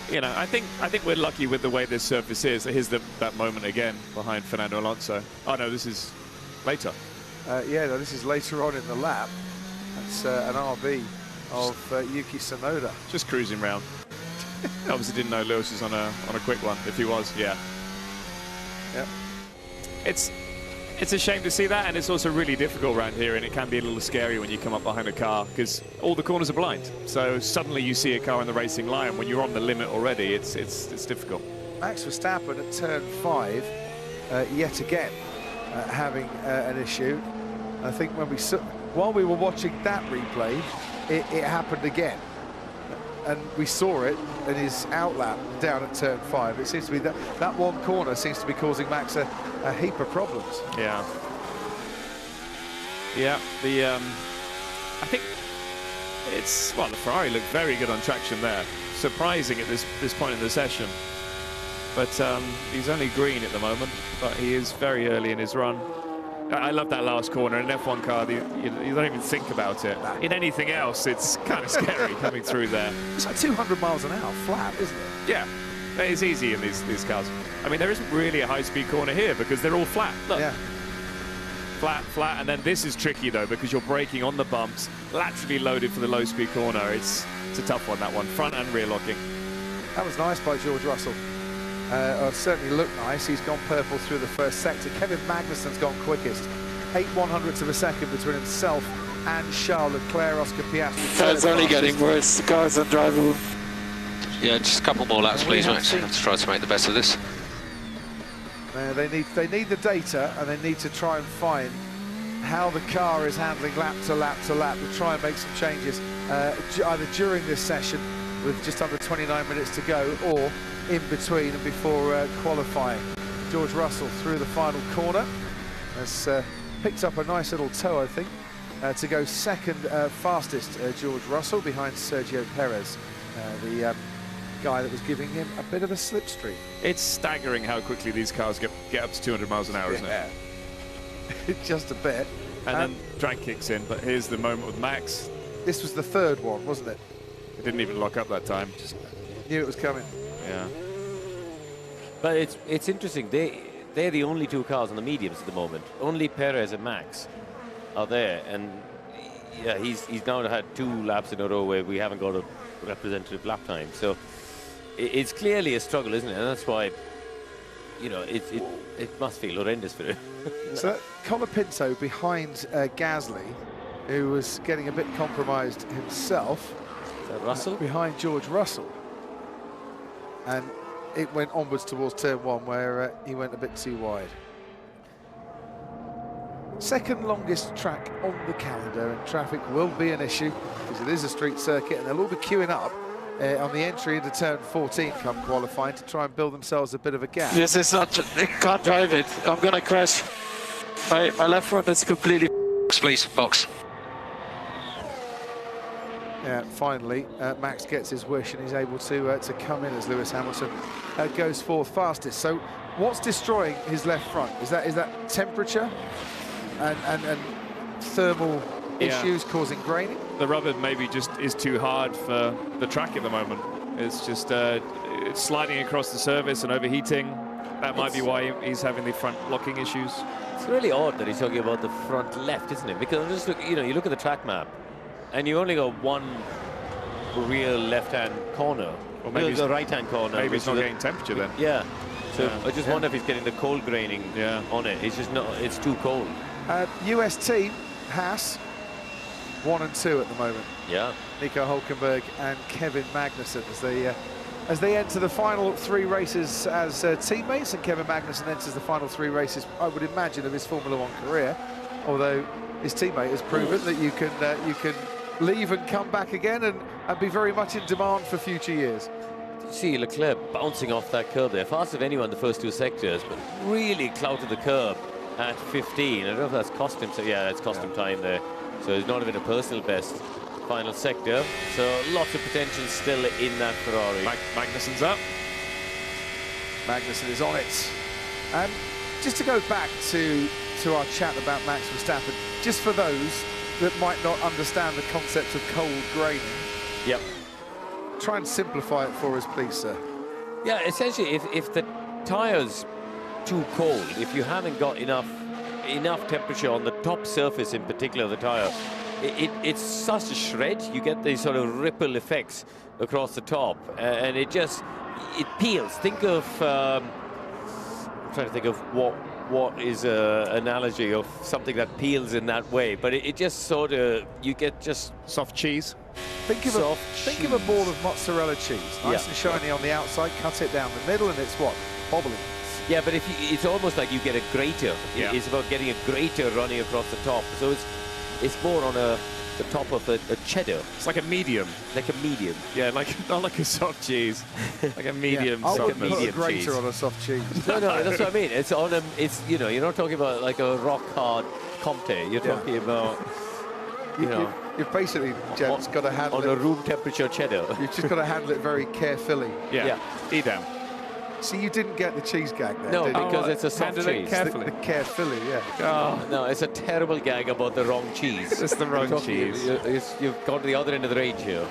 you know, I think we're lucky with the way this surface is. Here's that moment again behind Fernando Alonso. Oh no, this is later. Yeah, no, this is later on in the lap. That's an RB of Yuki Tsunoda. Just cruising round. Obviously didn't know Lewis was on a quick one. If he was, yeah. Yep. It's a shame to see that, and it's also really difficult around here, and it can be a little scary when you come up behind a car because all the corners are blind. So suddenly you see a car in the racing line when you're on the limit already. It's difficult. Max Verstappen at turn 5, yet again having an issue. I think while we were watching that replay, it happened again. And we saw it in his outlap down at turn 5. It seems to be that one corner seems to be causing Max a heap of problems. Yeah. Yeah. I think the Ferrari looked very good on traction there. Surprising at this point in the session. But he's only green at the moment, but he is very early in his run. I love that last corner. In an F1 car, you don't even think about it. In anything else, it's kind of scary coming through there. It's like 200 miles an hour flat, isn't it? Yeah, it's easy in these cars. I mean, there isn't really a high-speed corner here because they're all flat. Look. Yeah. Flat, flat, and then this is tricky, though, because you're braking on the bumps, laterally loaded for the low-speed corner. It's a tough one, that one. Front and rear locking. That was nice by George Russell. Certainly looked nice. He's gone purple through the first sector. Kevin Magnussen's gone quickest. 8/100ths of a second between himself and Charles Leclerc. Oscar Piastri. It's only getting worse. The car's undrivable. Yeah, just a couple more laps, please, Max. Let's try to make the best of this. They need the data, and they need to try and find how the car is handling lap to lap to lap to try and make some changes either during this session with just under 29 minutes to go, or in between and before qualifying. George Russell through the final corner has picked up a nice little toe, I think, to go second fastest. George Russell behind Sergio Perez, the guy that was giving him a bit of a slipstream. It's staggering how quickly these cars get up to 200 miles an hour, isn't it? Just a bit. And then drag kicks in, but here's the moment with Max. This was the third one, wasn't it? It didn't even lock up that time. Just knew it was coming. Yeah. But it's interesting. They're the only two cars on the mediums at the moment. Only Perez and Max are there, and yeah, he's now had 2 laps in a row where we haven't got a representative lap time. So it's clearly a struggle, isn't it? And that's why, you know, it must feel horrendous for him. So Colapinto behind Gasly, who was getting a bit compromised himself. Is that Russell? Behind George Russell. And it went onwards towards turn 1 where he went a bit too wide. Second longest track on the calendar, and traffic will be an issue because it is a street circuit, and they'll all be queuing up on the entry into turn 14 come qualifying to try and build themselves a bit of a gap. This is not, I can't drive it. I'm gonna crash. My left front is completely. Please, box. Yeah, finally, Max gets his wish and he's able to come in as Lewis Hamilton goes forth fastest. So, what's destroying his left front? Is that temperature and thermal issues causing graining? The rubber maybe just is too hard for the track at the moment. It's just it's sliding across the surface and overheating. That might be why he's having the front locking issues. It's really odd that he's talking about the front left, isn't it? Because just look, you look at the track map, and you only got one real left-hand corner. Or maybe the right-hand corner. Maybe it's not getting temperature then. Yeah. So I just wonder if he's getting the cold graining on it. It's just not. It's too cold. US team Haas 1 and 2 at the moment. Yeah. Nico Hülkenberg and Kevin Magnussen as they enter the final 3 races as teammates, and Kevin Magnussen enters the final 3 races, I would imagine, of his Formula 1 career. Although his teammate has proven that you can leave and come back again and be very much in demand for future years. You see Leclerc bouncing off that curb there, fastest of anyone in the first 2 sectors, but really clouted the curb at 15. I don't know if that's cost him. So yeah, it's cost him time there. So it's not even a personal best final sector. So lots of potential still in that Ferrari. Magnussen's up. Magnussen is on it. Just to go back to our chat about Max Verstappen, just for those that might not understand the concept of cold graining. Yep. Try and simplify it for us, please, sir. Yeah, essentially, if the tire's too cold, if you haven't got enough temperature on the top surface, in particular of the tire, it's such a shred. You get these sort of ripple effects across the top, and it peels. Think of I'm trying to think of what is an analogy of something that peels in that way, but it just sort of, you get just soft cheese. Think of a ball of mozzarella cheese, nice and shiny on the outside. Cut it down the middle, and it's what, bobbling. Yeah, but it's almost like you get a grater. Yeah. It's about getting a grater running across the top. So it's more on the top of a cheddar. It's like a medium. Like a medium. Yeah, not like a soft cheese. Like a medium. I soft wouldn't put a grater cheese on a soft cheese. No, that's what I mean. It's on a. It's, you know, you're not talking about like a rock hard Comte. You're talking about, you know, You've basically, Jens, got to handle on a room temperature cheddar. You've just got to handle it very carefully. Yeah. Edam. So you didn't get the cheese gag there, No, did you? because it's a soft handle it cheese. carefully. The carefully, yeah. Oh, no, it's a terrible gag about the wrong cheese. It's the wrong cheese. You've gone to the other end of the range here.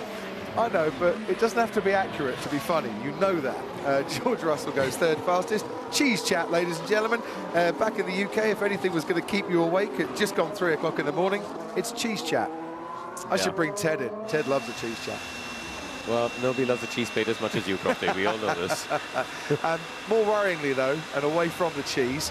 I know, but it doesn't have to be accurate to be funny. You know that. George Russell goes third fastest. Cheese chat, ladies and gentlemen. Back in the UK, if anything was going to keep you awake, it just gone 3 o'clock in the morning. It's cheese chat. I should bring Ted in. Ted loves a cheese chat. Well, nobody loves a cheese plate as much as you, Crofty. We all know this. More worryingly, though, and away from the cheese,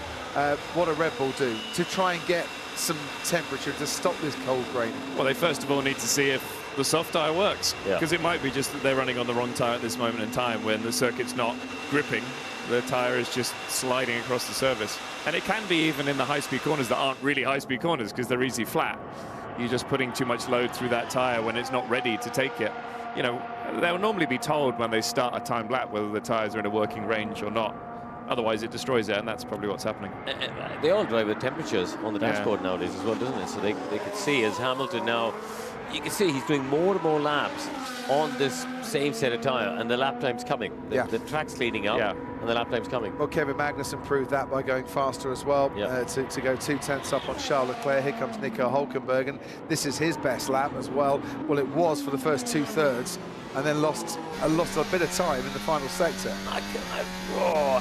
what a Red Bull do to try and get some temperature to stop this cold graining? Well, they first of all need to see if the soft tyre works. Because it might be just that they're running on the wrong tyre at this moment in time when the circuit's not gripping. The tyre is just sliding across the surface. And it can be even in the high-speed corners that aren't really high-speed corners because they're easy flat. You're just putting too much load through that tyre when it's not ready to take it. You know, they'll normally be told when they start a timed lap whether the tyres are in a working range or not. Otherwise, it destroys it, and that's probably what's happening. They all drive with temperatures on the dashboard nowadays as well, doesn't it? So they can see, as Hamilton now, you can see he's doing more and more laps on this same set of tyre, and the lap time's coming. The track's cleaning up, and the lap time's coming. Well, Kevin Magnussen proved that by going faster as well, to go 2 tenths up on Charles Leclerc. Here comes Nico Hülkenberg, and this is his best lap as well. Well, it was for the first 2/3, and then lost a bit of time in the final sector.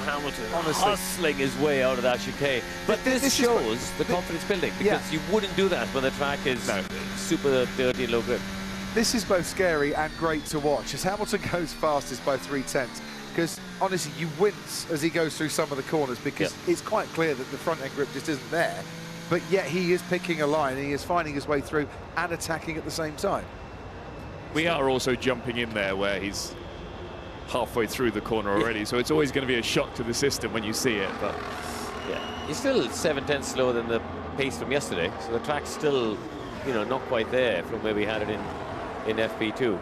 Hamilton honestly hustling his way out of that chicane. But this shows the confidence building, because you wouldn't do that when the track is super dirty and low grip. This is both scary and great to watch as Hamilton goes fastest by 3 tenths. Because honestly, you wince as he goes through some of the corners, because it's quite clear that the front end grip just isn't there. But yet he is picking a line, and he is finding his way through and attacking at the same time. We are also jumping in there where he's halfway through the corner already, so it's always going to be a shock to the system when you see it. But he's still 7 tenths slower than the pace from yesterday, so the track's still, you know, not quite there from where we had it in FP2.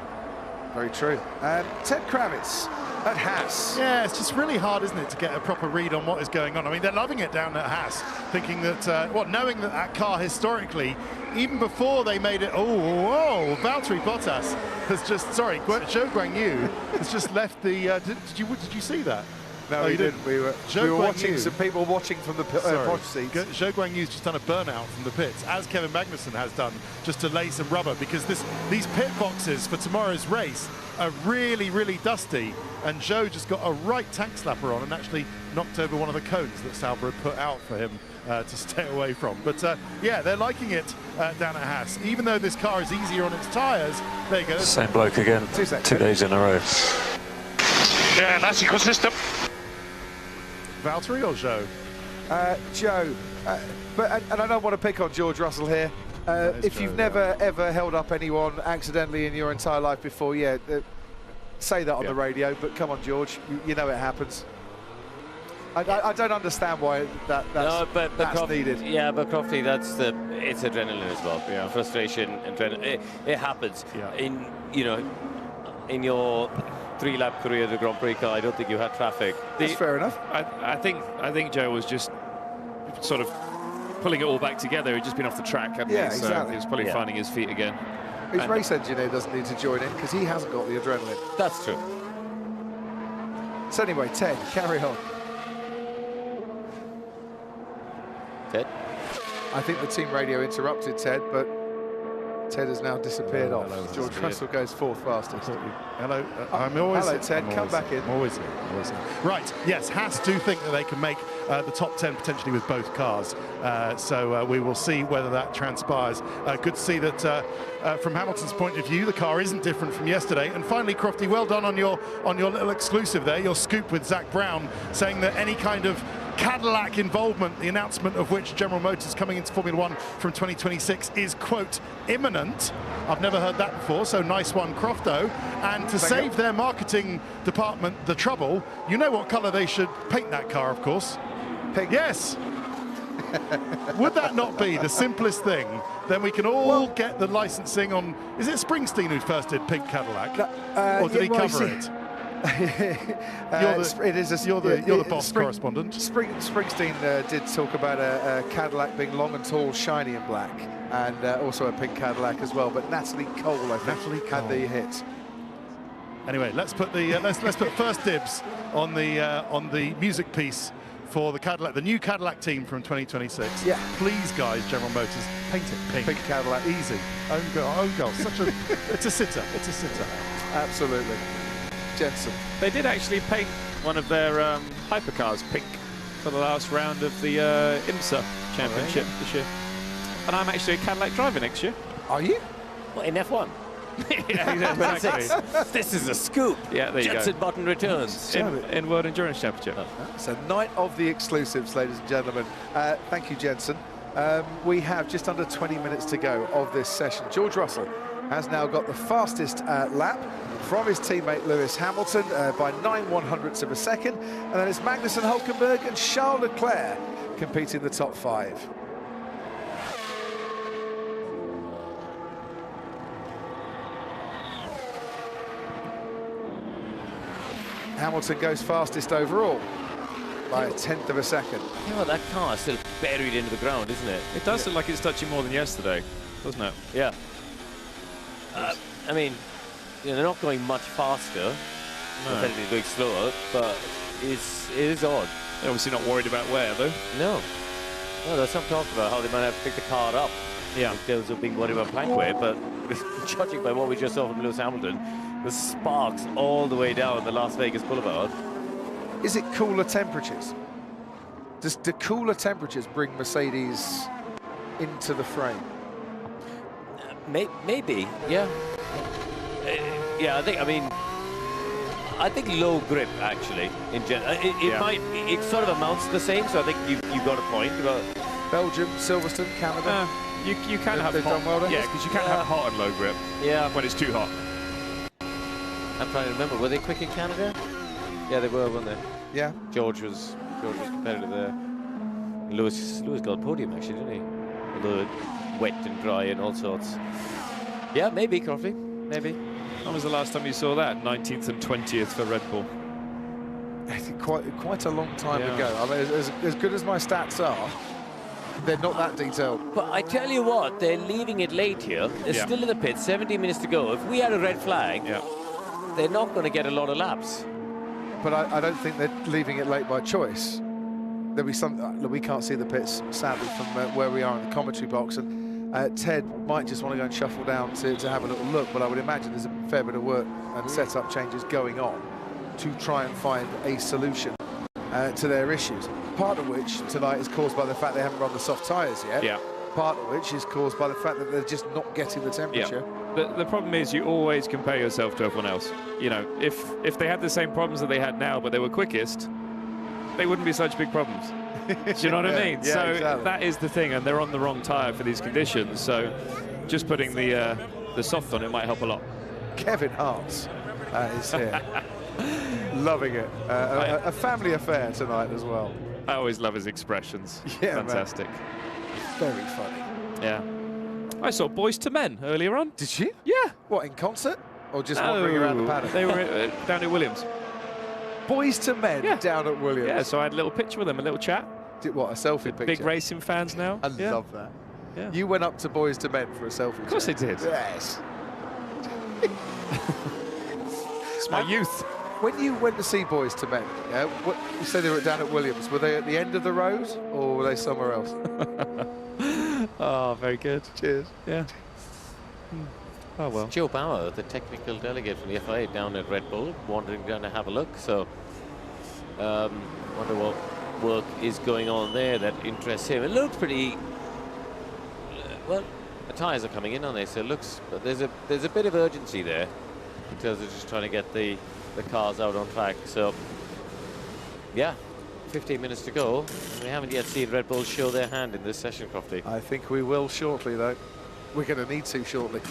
Very true. Ted Kravitz at Haas. Yeah, it's just really hard, isn't it, to get a proper read on what is going on. I mean, they're loving it down at Haas, thinking that, knowing that that car historically, even before they made it, Valtteri Bottas has just, Zhou Guanyu has just left the, did you see that? No, we didn't. We were watching some people watching from the pod seats. Zhou Guanyu's just done a burnout from the pits, as Kevin Magnussen has done, just to lay some rubber, because these pit boxes for tomorrow's race are really, really dusty, and Zhou just got a right tank slapper on and actually knocked over one of the cones that Sauber had put out for him to stay away from. But yeah, they're liking it down at Haas. Even though this car is easier on its tyres, there you go. Same bloke again, 2 days in a row. Yeah, nice ecosystem. Valtteri or Zhou? Zhou. And I don't want to pick on George Russell here. If you've never ever held up anyone accidentally in your entire life before, say that on the radio. But come on, George, you know it happens. I don't understand why that's needed. Yeah, but Crofty, it's adrenaline as well. Yeah, frustration, adrenaline. It happens. Yeah. In your 3-lap career as a Grand Prix car, I don't think you had traffic. That's fair enough. I think Zhou was just sort of pulling it all back together. He'd just been off the track, hadn't he? Exactly. So he was probably finding his feet again. His race engineer doesn't need to join in because he hasn't got the adrenaline. That's true. So anyway, Ted, carry on. Ted? I think the team radio interrupted Ted, but Ted has now disappeared off. hello, George Russell goes fourth fastest. Hello, I'm always hello, Ted. Come back in. I'm always here. Always here. Right, yes, Haas do think that they can make the top 10 potentially with both cars. So we will see whether that transpires. Good to see that from Hamilton's point of view, the car isn't different from yesterday. And finally, Crofty, well done on your little exclusive there, your scoop with Zach Brown, saying that any kind of Cadillac involvement, the announcement of which General Motors coming into Formula One from 2026 is, quote, imminent. I've never heard that before, so nice one, Crofto. And to save their marketing department the trouble, you know what colour they should paint that car, of course? Pink. Yes. Would that not be the simplest thing? Then we can all get the licensing on... Is it Springsteen who first did Pink Cadillac? Or did he cover it? You're the boss correspondent. Springsteen did talk about a Cadillac being long and tall, shiny and black, and also a pink Cadillac as well. But Natalie Cole, I think, had the hit. Anyway, let's put the let's put first dibs on the music piece for the Cadillac, the new Cadillac team from 2026. Yeah. Please, guys, General Motors, paint it pink. Pink Cadillac. Easy. Own goal. Such a. It's a sitter. It's a sitter. Absolutely. Jensen. They did actually paint one of their hypercars pink for the last round of the IMSA championship this year. And I'm actually a Cadillac driver next year. Are you? What, in F1? Yeah, exactly. This is a scoop. Yeah, there you Jensen go. Button returns. In World Endurance Championship. It's a night of the exclusives, ladies and gentlemen. Thank you, Jensen. We have just under 20 minutes to go of this session. George Russell has now got the fastest lap from his teammate Lewis Hamilton by 9/100ths of a second. And then it's Magnussen, Hulkenberg and Charles Leclerc competing in the top 5. Hamilton goes fastest overall by a 1/10 of a second. You know, that car is still buried into the ground, isn't it? It does look like it's touching more than yesterday, doesn't it? Yeah. I mean, you know, they're not going much faster. No. They're going slower, but it is odd. They're obviously not worried about wear, though. No. No, there's some talk about how they might have to pick the car up. Yeah. In terms of being worried about plank wear, but judging by what we just saw from Lewis Hamilton, the sparks all the way down the Las Vegas Boulevard. Is it cooler temperatures? Do cooler temperatures bring Mercedes into the frame? Maybe, yeah. Yeah, I think low grip, actually, in general. It sort of amounts to the same, so I think you got a point about Belgium, Silverstone, Canada. You can have they've hot, done well there? yeah, because you can have hot and low grip. Yeah. When it's too hot. I'm trying to remember, were they quick in Canada? Yeah, they were, weren't they? Yeah. George was competitive there. Lewis got a podium, actually, didn't he? Although wet and dry and all sorts. Yeah, maybe, Crofty. Maybe. When was the last time you saw that? 19th and 20th for Red Bull. Quite a long time ago. I mean, as good as my stats are, they're not that detailed. But I tell you what, they're leaving it late here. They're still in the pit, 17 minutes to go. If we had a red flag, they're not going to get a lot of laps. But I don't think they're leaving it late by choice. There'll be some. We can't see the pits, sadly, from where we are in the commentary box. And Ted might just want to go and shuffle down to have a little look. But I would imagine there's a fair bit of work and setup changes going on to try and find a solution to their issues. Part of which tonight is caused by the fact they haven't run the soft tyres yet. Yeah. Part of which is caused by the fact that they're just not getting the temperature. Yeah. The problem is you always compare yourself to everyone else. You know, if they had the same problems that they had now, but they were quickest, they wouldn't be such big problems. Do you know what I mean? Yeah, so exactly. that is the thing, and they're on the wrong tyre for these conditions. So just putting the soft on it might help a lot. Kevin Hart is here. Loving it. A family affair tonight as well. I always love his expressions. Yeah, fantastic. Man. Very funny. Yeah. I saw Boys to Men earlier on. Did you? Yeah. What, in concert? Or just wandering around the paddock? They were down at Williams. Boys to Men down at Williams. Yeah, so I had a little picture with them, a little chat. Did what, a selfie picture? Big racing fans now. I love that. Yeah. You went up to Boys to Men for a selfie. Of course I did. Yes. It's my youth. When you went to see Boys to Men, what, you said they were down at Williams. Were they at the end of the road or were they somewhere else? Oh, very good. Cheers. Yeah. Oh, well. Joe Bauer, the technical delegate from the FIA down at Red Bull, wandering down to have a look. So, wonder what work is going on there that interests him. It looks pretty... well, the tyres are coming in, aren't they? So it looks... but there's a bit of urgency there in terms of just trying to get the cars out on track. So, yeah, 15 minutes to go. We haven't yet seen Red Bull show their hand in this session, Crofty. I think we will shortly, though. We're going to need to shortly.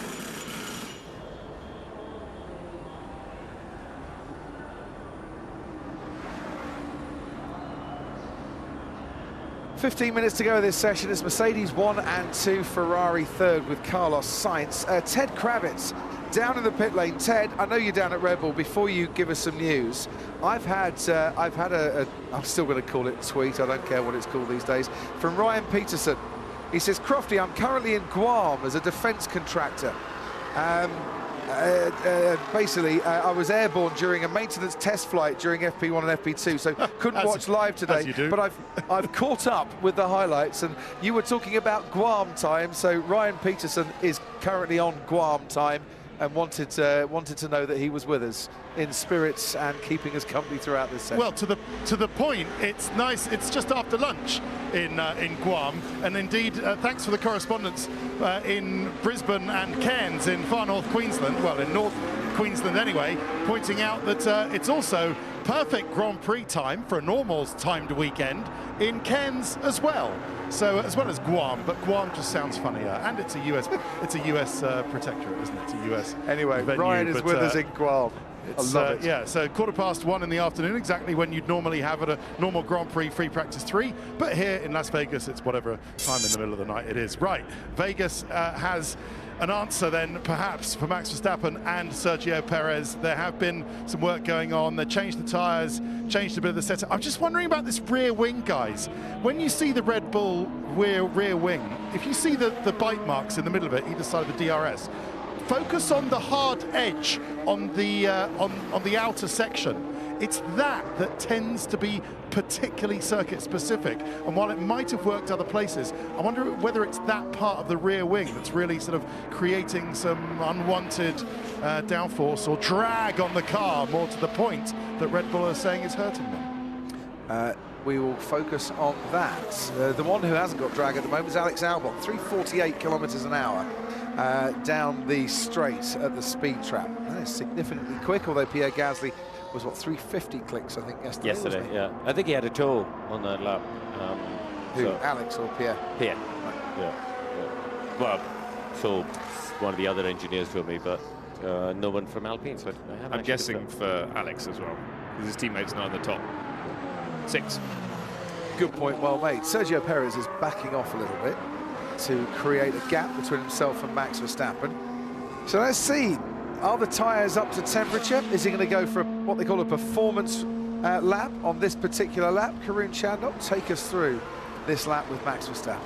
"15 minutes to go this session. It's Mercedes 1 and 2, Ferrari 3rd with Carlos Sainz. Ted Kravitz down in the pit lane. Ted, I know you're down at Red Bull. Before you give us some news, I've had I'm still going to call it tweet, I don't care what it's called these days, from Ryan Peterson. He says, Crofty, I'm currently in Guam as a defence contractor. Basically, I was airborne during a maintenance test flight during FP1 and FP2, so couldn't watch live today. But I've caught up with the highlights, and you were talking about Guam time. So Ryan Peterson is currently on Guam time and wanted to know that he was with us in spirits and keeping us company throughout this session. Well, to the point, it's nice. It's just after lunch in Guam, and indeed, thanks for the correspondence in Brisbane and Cairns in far north Queensland. Well, in North Queensland anyway, pointing out that it's also perfect Grand Prix time for a normal timed weekend in Cairns as well. So as well as Guam, but Guam just sounds funnier, and it's a US protectorate, isn't it? It's a US anyway. venue, Ryan is with us in Guam. I love it. Yeah, so 1:15 in the afternoon, exactly when you'd normally have at a normal Grand Prix free practice 3. But here in Las Vegas, it's whatever time in the middle of the night it is. Right, Vegas has an answer then, perhaps, for Max Verstappen and Sergio Perez. There have been some work going on. They changed the tyres, changed a bit of the setup. I'm just wondering about this rear wing, guys. When you see the Red Bull rear wing, if you see the bite marks in the middle of it, either side of the DRS, focus on the hard edge on the outer section. It's that tends to be particularly circuit specific, and while it might have worked other places, I wonder whether it's that part of the rear wing that's really sort of creating some unwanted downforce or drag on the car, more to the point that Red Bull are saying is hurting them. We will focus on that. The one who hasn't got drag at the moment is Alex Albon, 348 kilometres an hour down the straight at the speed trap. That is significantly quick, although Pierre Gasly was, what, 350 clicks, I think, yesterday? Yeah. I think he had a toe on that lap. Who, so Alex or Pierre? Pierre, yeah. Well, so one of the other engineers told me, but no one from Alpine, so I'm guessing for Alex as well, because his teammate's not in the top 6. Good point, well made. Sergio Perez is backing off a little bit to create a gap between himself and Max Verstappen. So let's see, are the tyres up to temperature? Is he going to go for what they call a performance lap on this particular lap? Karun Chandok, take us through this lap with Max Verstappen.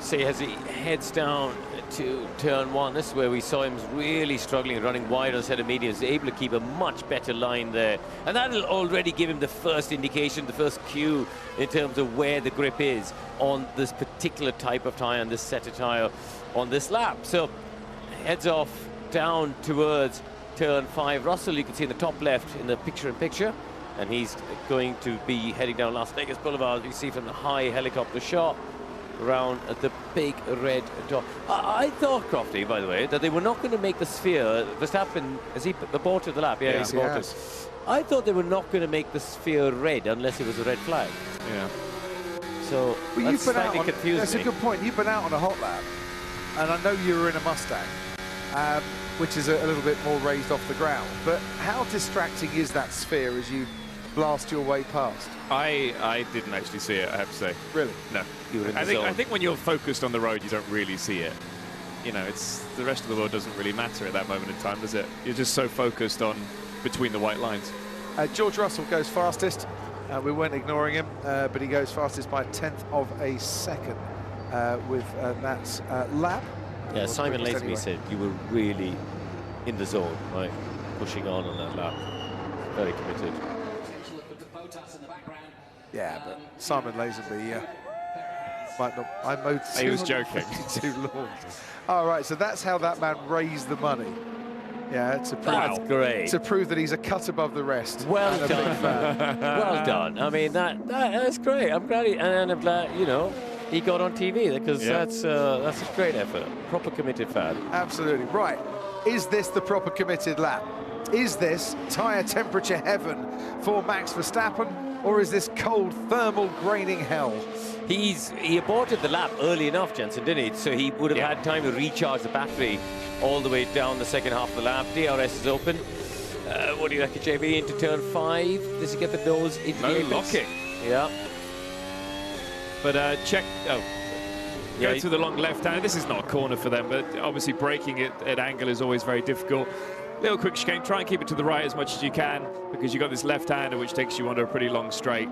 See, as he heads down to turn 1, this is where we saw him really struggling, running wide on a set of mediums, able to keep a much better line there. And that'll already give him the first indication, the first cue in terms of where the grip is on this particular type of tyre and this set of tyre on this lap. So heads off down towards turn 5. Russell, you can see in the top left in the picture-in-picture, and he's going to be heading down Las Vegas Boulevard, you see from the high helicopter shot around at the big red dot. I thought, Crofty, by the way, that they were not going to make the sphere. Verstappen, has he aborted the lap? Yeah, he's aborted. I thought they were not going to make the sphere red unless it was a red flag. Yeah. So that's slightly confusing. That's a good point. You've been out on a hot lap, and I know you were in a Mustang, which is a little bit more raised off the ground. But how distracting is that sphere as you blast your way past? I didn't actually see it, I have to say. Really? No. I think when you're focused on the road, you don't really see it. You know, it's the rest of the world doesn't really matter at that moment in time, does it? You're just so focused on between the white lines. George Russell goes fastest. We weren't ignoring him, but he goes fastest by 1/10 of a second with that lap. Yeah, Simon Lazenby said you were really in the zone, right? Pushing on that lap. Very committed. Yeah, but Simon Lazenby might not. I mowed He was joking. 252 lawns. All right, so that's how that man raised the money. Yeah, to prove, That's great. to prove that he's a cut above the rest. Well and a big fan. Well done. I mean, that's great. I'm glad, and I'm glad, you know, he got on TV, because that's a great effort. Proper committed fan. Absolutely. Right. Is this the proper committed lap? Is this tyre temperature heaven for Max Verstappen, or is this cold thermal graining hell? He aborted the lap early enough, Jensen, didn't he? So he would have had time to recharge the battery all the way down the second half of the lap. DRS is open. What do you reckon, JB? Into turn 5. Does he get the nose into the apex? locking. Yeah. But check. Oh. Yeah, Go to the long left-hand. This is not a corner for them, but obviously breaking it at angle is always very difficult. Little quick chicane. Try and keep it to the right as much as you can, because you've got this left-hander which takes you under a pretty long straight.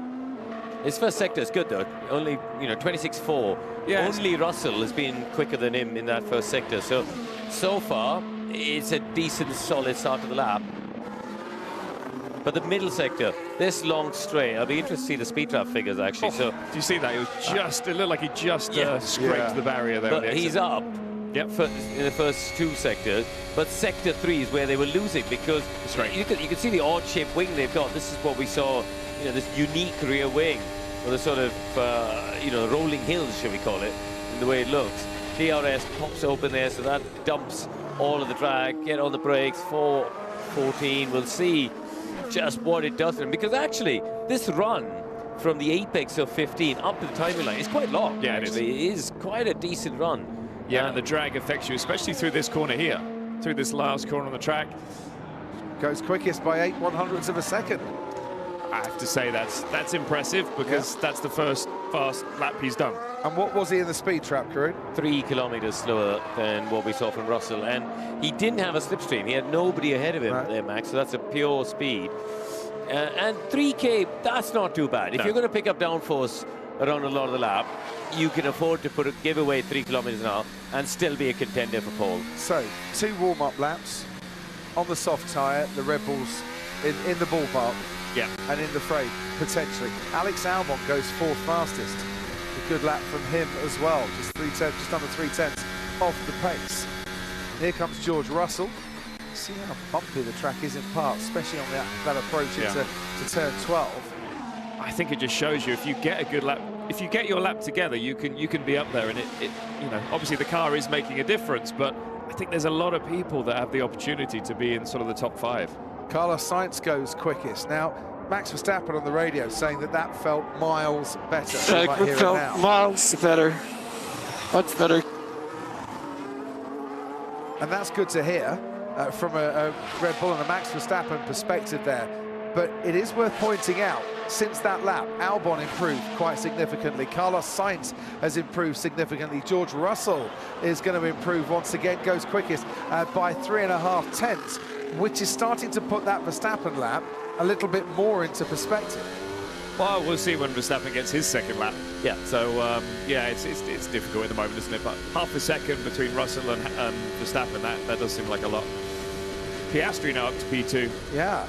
His first sector is good, though. Only, 26.4. Yeah, Only Russell has been quicker than him in that first sector. So far, it's a decent, solid start to the lap. But the middle sector, this long straight, I'll be interested to see the speed trap figures, actually. So, do you see that? It was just, it looked like he just scraped the barrier there. But he's up in the first 2 sectors. But sector 3 is where they were losing, because you can see the odd-shaped wing they've got. This is what we saw, this unique rear wing, or the sort of, rolling hills, shall we call it, in the way it looks. DRS pops open there, so that dumps all of the drag. Get on the brakes, 4.14. We'll see just what it does for him, because actually this run from the apex of 15 up to the timing line is quite long. Yeah, actually. It is quite a decent run. Yeah, and the drag affects you, especially through this corner here, through this last corner on the track. Goes quickest by 8/100ths of a second. I have to say that's impressive, because that's the first fast lap he's done. And what was he in the speed trap, Karun? 3 kilometers slower than what we saw from Russell, and he didn't have a slipstream. He had nobody ahead of him there, Max, so that's a pure speed. And 3K, that's not too bad. If you're going to pick up downforce around a lot of the lap, you can afford to give away 3 kilometers an hour and still be a contender for pole. So, 2 warm-up laps on the soft tyre, the Red Bulls in the ballpark. Yeah. And in the fray, potentially. Alex Albon goes 4th fastest. A good lap from him as well, just under 3/10 off the pace. Here comes George Russell. See how bumpy the track is in parts, especially on that approach into turn 12. I think it just shows you, if you get a good lap, if you get your lap together, you can be up there, and it obviously the car is making a difference, but I think there's a lot of people that have the opportunity to be in sort of the top 5. Carlos Sainz goes quickest. Now, Max Verstappen on the radio saying that felt miles better. It felt miles better. Much better. And that's good to hear from a Red Bull and a Max Verstappen perspective there. But it is worth pointing out, since that lap, Albon improved quite significantly. Carlos Sainz has improved significantly. George Russell is going to improve once again, goes quickest by 3.5 tenths, which is starting to put that Verstappen lap a little bit more into perspective. Well, we'll see when Verstappen gets his second lap. Yeah. So, it's difficult at the moment, isn't it? But half a second between Russell and Verstappen, that does seem like a lot. Piastri now up to P2. Yeah.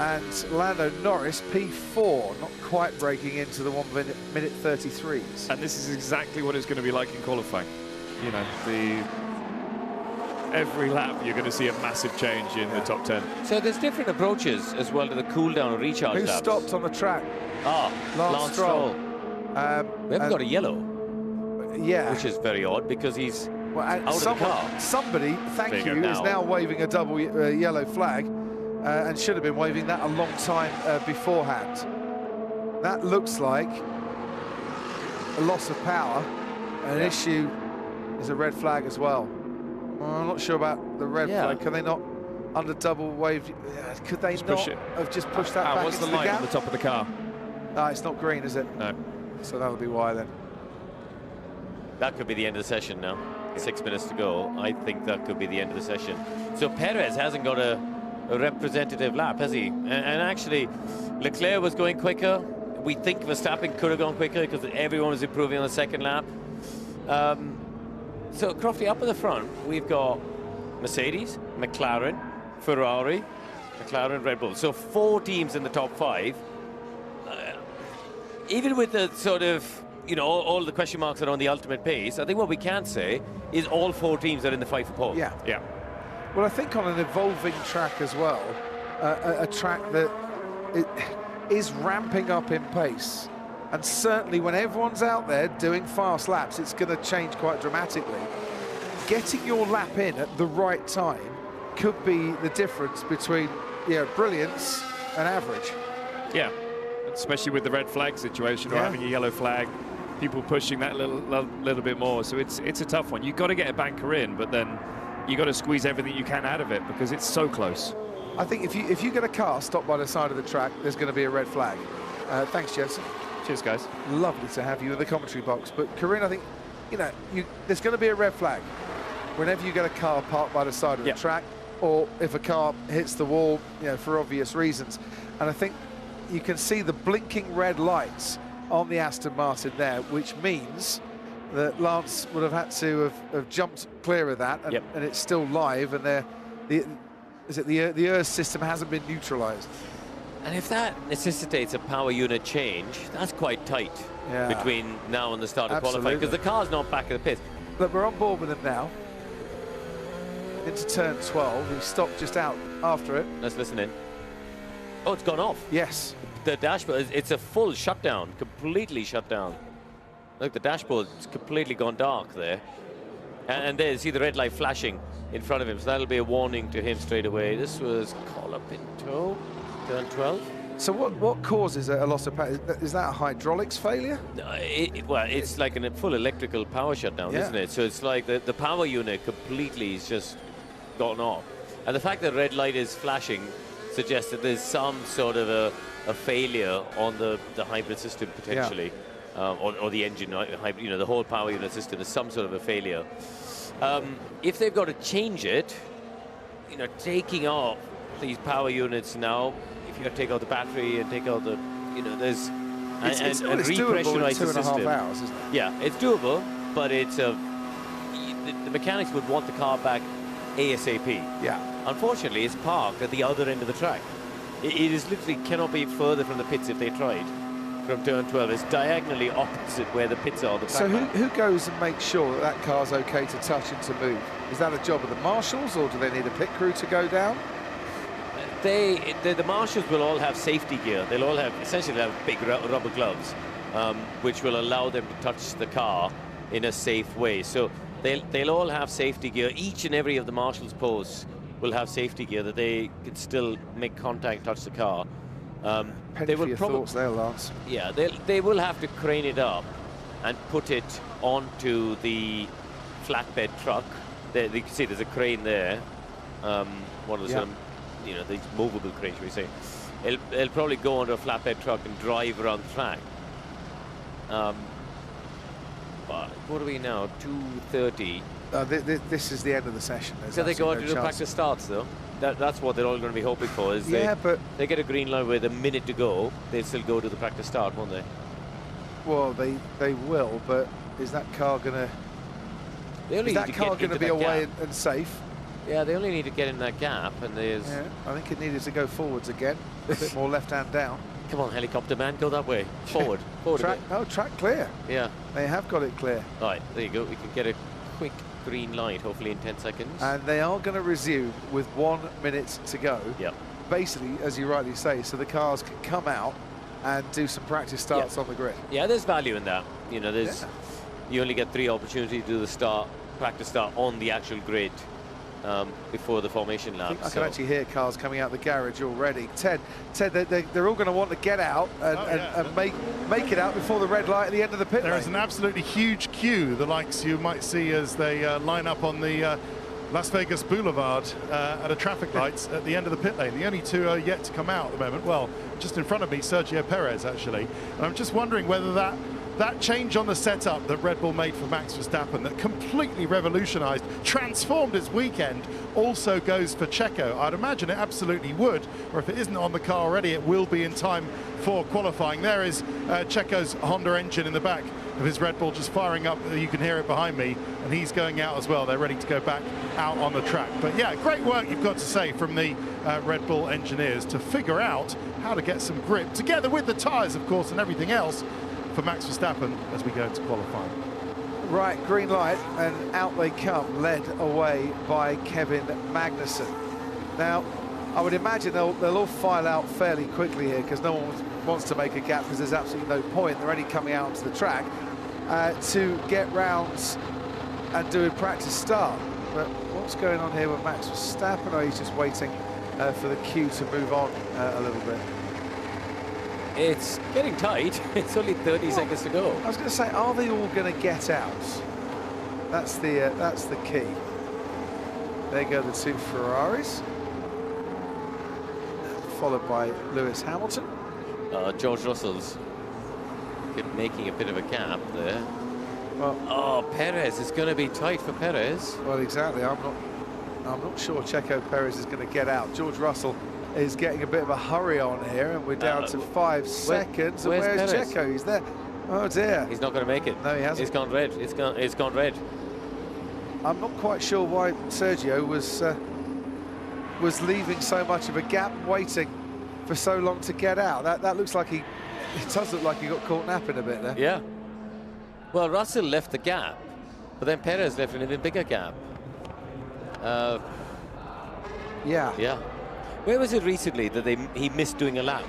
And Lando Norris, P4, not quite breaking into the 1 minute 33s. And this is exactly what it's going to be like in qualifying. Every lap you're going to see a massive change in the top 10. So there's different approaches as well to the cool down and recharge Who laps. stopped on the track? Lance Stroll. We haven't got a yellow. Yeah. Which is very odd, because he's out of the car. Somebody, thank you, is now waving a double yellow flag and should have been waving that a long time beforehand. That looks like a loss of power. An issue is a red flag as well. I'm not sure about the red flag. Can they not, under double wave, could they not have just pushed that back what's into the the line gap? on the top of the car? It's not green, is it? No. So that'll be why then. That could be the end of the session now. 6 minutes to go. I think that could be the end of the session. So Perez hasn't got a representative lap, has he? And actually, Leclerc was going quicker. We think Verstappen could have gone quicker because everyone was improving on the second lap. So Crofty, up at the front, we've got Mercedes, McLaren, Ferrari, McLaren, Red Bull. So 4 teams in the top 5. Even with the sort of you know, all the question marks are on the ultimate pace. I think what we can say is all 4 teams are in the fight for pole. Yeah. Yeah. Well, I think on an evolving track as well, a track that is ramping up in pace. And certainly when everyone's out there doing fast laps, it's going to change quite dramatically. Getting your lap in at the right time could be the difference between, you know, brilliance and average. Yeah, especially with the red flag situation or having a yellow flag, people pushing that little bit more. So it's a tough one. You've got to get a banker in, but then you've got to squeeze everything you can out of it because it's so close. I think if you get a car stopped by the side of the track, there's going to be a red flag. Thanks, Jensen. Cheers, guys. Lovely to have you in the commentary box. But Corinne, I think, you know, there's going to be a red flag whenever you get a car parked by the side of the track, or if a car hits the wall, you know, for obvious reasons. And I think you can see the blinking red lights on the Aston Martin there, which means that Lance would have had to have jumped clear of that, and it's still live, and the ERS system hasn't been neutralized. And if that necessitates a power unit change, that's quite tight between now and the start of qualifying, because the car's not back at the pit. Look, we're on board with him now. Into turn 12, he stopped just out after it. Let's listen in. Oh, it's gone off. Yes. The dashboard, it's a full shutdown, completely shut down. Look, the dashboard's completely gone dark there. And there, you see the red light flashing in front of him, so that'll be a warning to him straight away. This was Collar Pinto, turn 12. So what causes a loss of power? Is that a hydraulics failure? Well, it's like a full electrical power shutdown, isn't it? So it's like the power unit completely is just gone off. And the fact that red light is flashing suggests that there's some sort of a failure on the hybrid system potentially, or the engine, you know, the whole power unit system is some sort of a failure. If they've got to change it, you know, taking off these power units now, if you got to take out the battery and take out the, you know, there's it's repressurize the system. 2.5 hours, isn't it? Yeah, it's doable, but it's the mechanics would want the car back ASAP. Yeah. Unfortunately, it's parked at the other end of the track. It is literally cannot be further from the pits if they tried. From turn 12, it's diagonally opposite where the pits are. So who goes and makes sure that that car's okay to touch and to move? Is that a job of the marshals, or do they need a pit crew to go down? The marshals will all have safety gear. They'll all have, essentially they'll have big rubber gloves, which will allow them to touch the car in a safe way. So they'll all have safety gear. Each and every of the marshals' posts will have safety gear that they can still make contact, touch the car. They will thoughts there, Lance. Yeah, they will have to crane it up and put it onto the flatbed truck. There, you can see there's a crane there. One of the you know, these movable cranes, should we say. It'll probably go onto a flatbed truck and drive around the track. But what are we now? 2:30. This is the end of the session. So they go on to the practice starts, though. That's what they're all going to be hoping for. Is they get a green light with a minute to go, they'll still go to the practice start, won't they? Well, they will, but is that car going to? Is that car going to be away and safe? Yeah, they only need to get in that gap, and there's. Yeah, I think it needed to go forwards again, a bit more left hand down. Come on, helicopter man, go that way. Forward, forward. Track clear. Yeah. They have got it clear. All right, there you go. We can get a quick green light, hopefully in 10 seconds. And they are going to resume with 1 minute to go. Yep. Basically, as you rightly say, so the cars can come out and do some practice starts on the grid. Yeah, there's value in that. You know, there's you only get 3 opportunities to do the practice start on the actual grid before the formation lap. I can actually hear cars coming out the garage already. Ted, they're all going to want to get out and make it out before the red light at the end of the pit lane. There is an absolutely huge queue, the likes you might see as they line up on the Las Vegas Boulevard at a traffic lights at the end of the pit lane. The only 2 are yet to come out at the moment. Well, just in front of me, Sergio Perez, actually. And I'm just wondering whether that change on the setup that Red Bull made for Max Verstappen that completely revolutionized, transformed his weekend, also goes for Checo. I'd imagine it absolutely would, or if it isn't on the car already, it will be in time for qualifying. There is Checo's Honda engine in the back of his Red Bull just firing up. You can hear it behind me, and he's going out as well. They're ready to go back out on the track. But yeah, great work, you've got to say, from the Red Bull engineers to figure out how to get some grip, together with the tyres, of course, and everything else, for Max Verstappen as we go into qualifying. Right, green light, and out they come, led away by Kevin Magnussen. Now, I would imagine they'll all file out fairly quickly here because no one wants to make a gap because there's absolutely no point. They're only coming out onto the track to get rounds and do a practice start. But what's going on here with Max Verstappen? Oh, he's just waiting for the cue to move on a little bit. It's getting tight. It's only 30 seconds to go. I was going to say, are they all going to get out? That's the key. There go the two Ferraris, followed by Lewis Hamilton. George Russell's making a bit of a gap there. Well, oh, Perez is going to be tight for Perez. Well, exactly. I'm not sure Checo Perez is going to get out. George Russell is getting a bit of a hurry on here, and we're down to 5 seconds. And where's Checo? He's there. Oh dear. He's not going to make it. No, he hasn't. It's gone red. It's gone red. I'm not quite sure why Sergio was leaving so much of a gap, waiting for so long to get out. That looks like it does look like he got caught napping a bit there. Yeah. Well, Russell left the gap, but then Perez left an even bigger gap. Yeah. Yeah. Where was it recently that he missed doing a lap?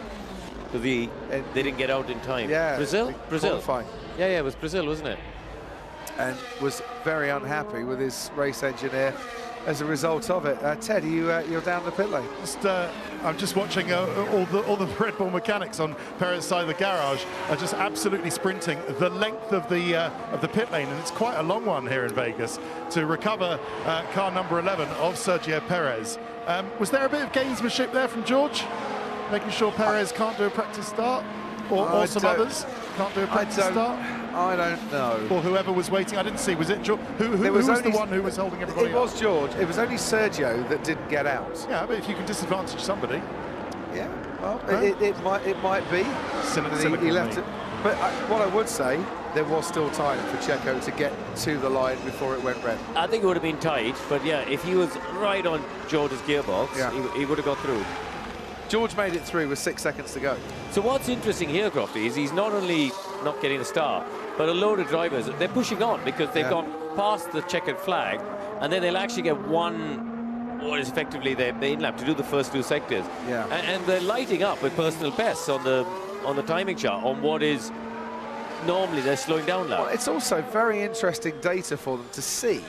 Because they didn't get out in time. Yeah. Brazil? Qualifying. Yeah, it was Brazil, wasn't it? And was very unhappy with his race engineer as a result of it. Ted, you're down the pit lane. I'm just watching all the Red Bull mechanics on Perez's side of the garage are just absolutely sprinting the length of the pit lane, and it's quite a long one here in Vegas to recover car number 11 of Sergio Perez. Was there a bit of gamesmanship there from George, making sure Perez can't do a practice start, or some others can't do a practice start? I don't know. Or whoever was waiting, I didn't see. Was it George? Who was the one who was holding everybody up? It was George. It was only Sergio that didn't get out. Yeah, but if you can disadvantage somebody. Yeah, well, it might be. He left it. But what I would say, there was still time for Checo to get to the line before it went red. I think it would have been tight, but yeah, if he was right on George's gearbox, he would have got through. George made it through with 6 seconds to go. So what's interesting here, Crofty, is he's not only not getting a start, but a load of drivers, they're pushing on because they've gone past the checkered flag, and then they'll actually get what is effectively their main lap to do the first 2 sectors. Yeah. And they're lighting up with personal bests on the timing chart on what is normally their slowing down lap. Well, it's also very interesting data for them to see,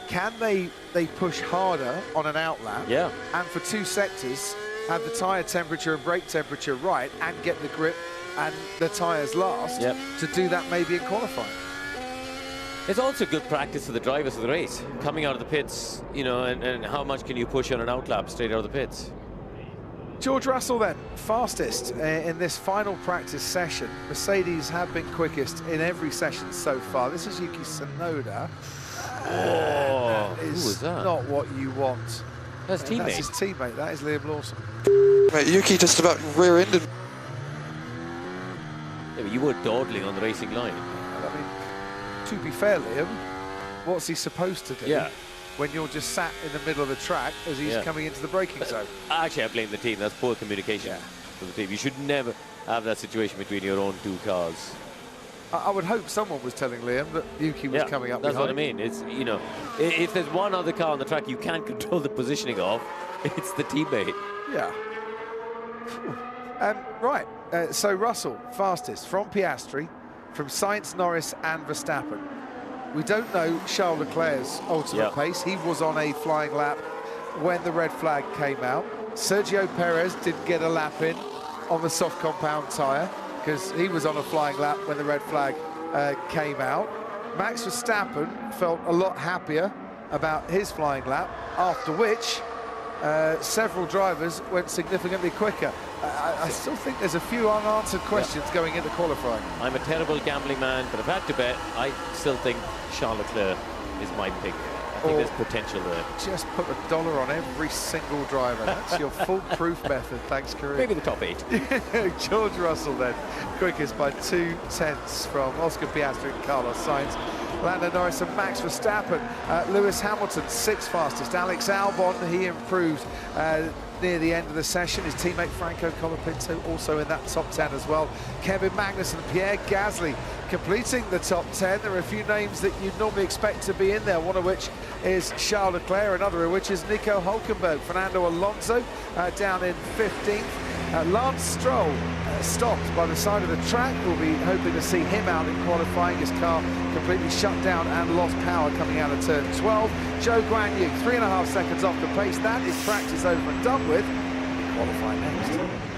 can they push harder on an out lap? Yeah. And for 2 sectors, have the tyre temperature and brake temperature right and get the grip and the tyres last to do that maybe in qualifying. It's also good practice for the drivers of the race, coming out of the pits, and how much can you push on an out lap straight out of the pits. George Russell then, fastest in this final practice session. Mercedes have been quickest in every session so far. This is Yuki Tsunoda. That is who was that? Not what you want. That's teammate. That's his teammate. That is Liam Lawson. Mate, Yuki just about rear-ended. Yeah, but you were dawdling on the racing line. I mean, to be fair, Liam, what's he supposed to do? Yeah. When you're just sat in the middle of the track as he's coming into the braking zone. Actually, I blame the team. That's poor communication for the team. You should never have that situation between your own 2 cars. I would hope someone was telling Liam that Yuki was coming up behind. That's what I mean. It's, if there's one other car on the track you can't control the positioning of, it's the teammate. Yeah. Right. So Russell, fastest from Piastri, from Sainz, Norris and Verstappen. We don't know Charles Leclerc's ultimate pace. He was on a flying lap when the red flag came out. Sergio Perez didn't get a lap in on the soft compound tyre because he was on a flying lap when the red flag came out. Max Verstappen felt a lot happier about his flying lap, after which several drivers went significantly quicker. I still think there's a few unanswered questions going into qualifying. I'm a terrible gambling man, but if I had to bet, I still think Charles Leclerc is my pick. I think there's potential there. Just put $1 on every single driver. That's your foolproof method. Thanks, Kareem. Maybe the top 8. George Russell then, quickest by 2/10 from Oscar Piastri and Carlos Sainz. Lando Norris and Max Verstappen. Lewis Hamilton, 6th fastest. Alex Albon, he improved near the end of the session. His teammate Franco Colapinto also in that top 10 as well. Kevin Magnussen and Pierre Gasly completing the top 10. There are a few names that you'd normally expect to be in there, one of which is Charles Leclerc, another of which is Nico Hülkenberg. Fernando Alonso down in 15th. Lance Stroll stopped by the side of the track. We'll be hoping to see him out in qualifying. His car completely shut down and lost power coming out of turn 12. Zhou Guanyu, 3.5 seconds off the pace. That is practice over and done with. Qualify next.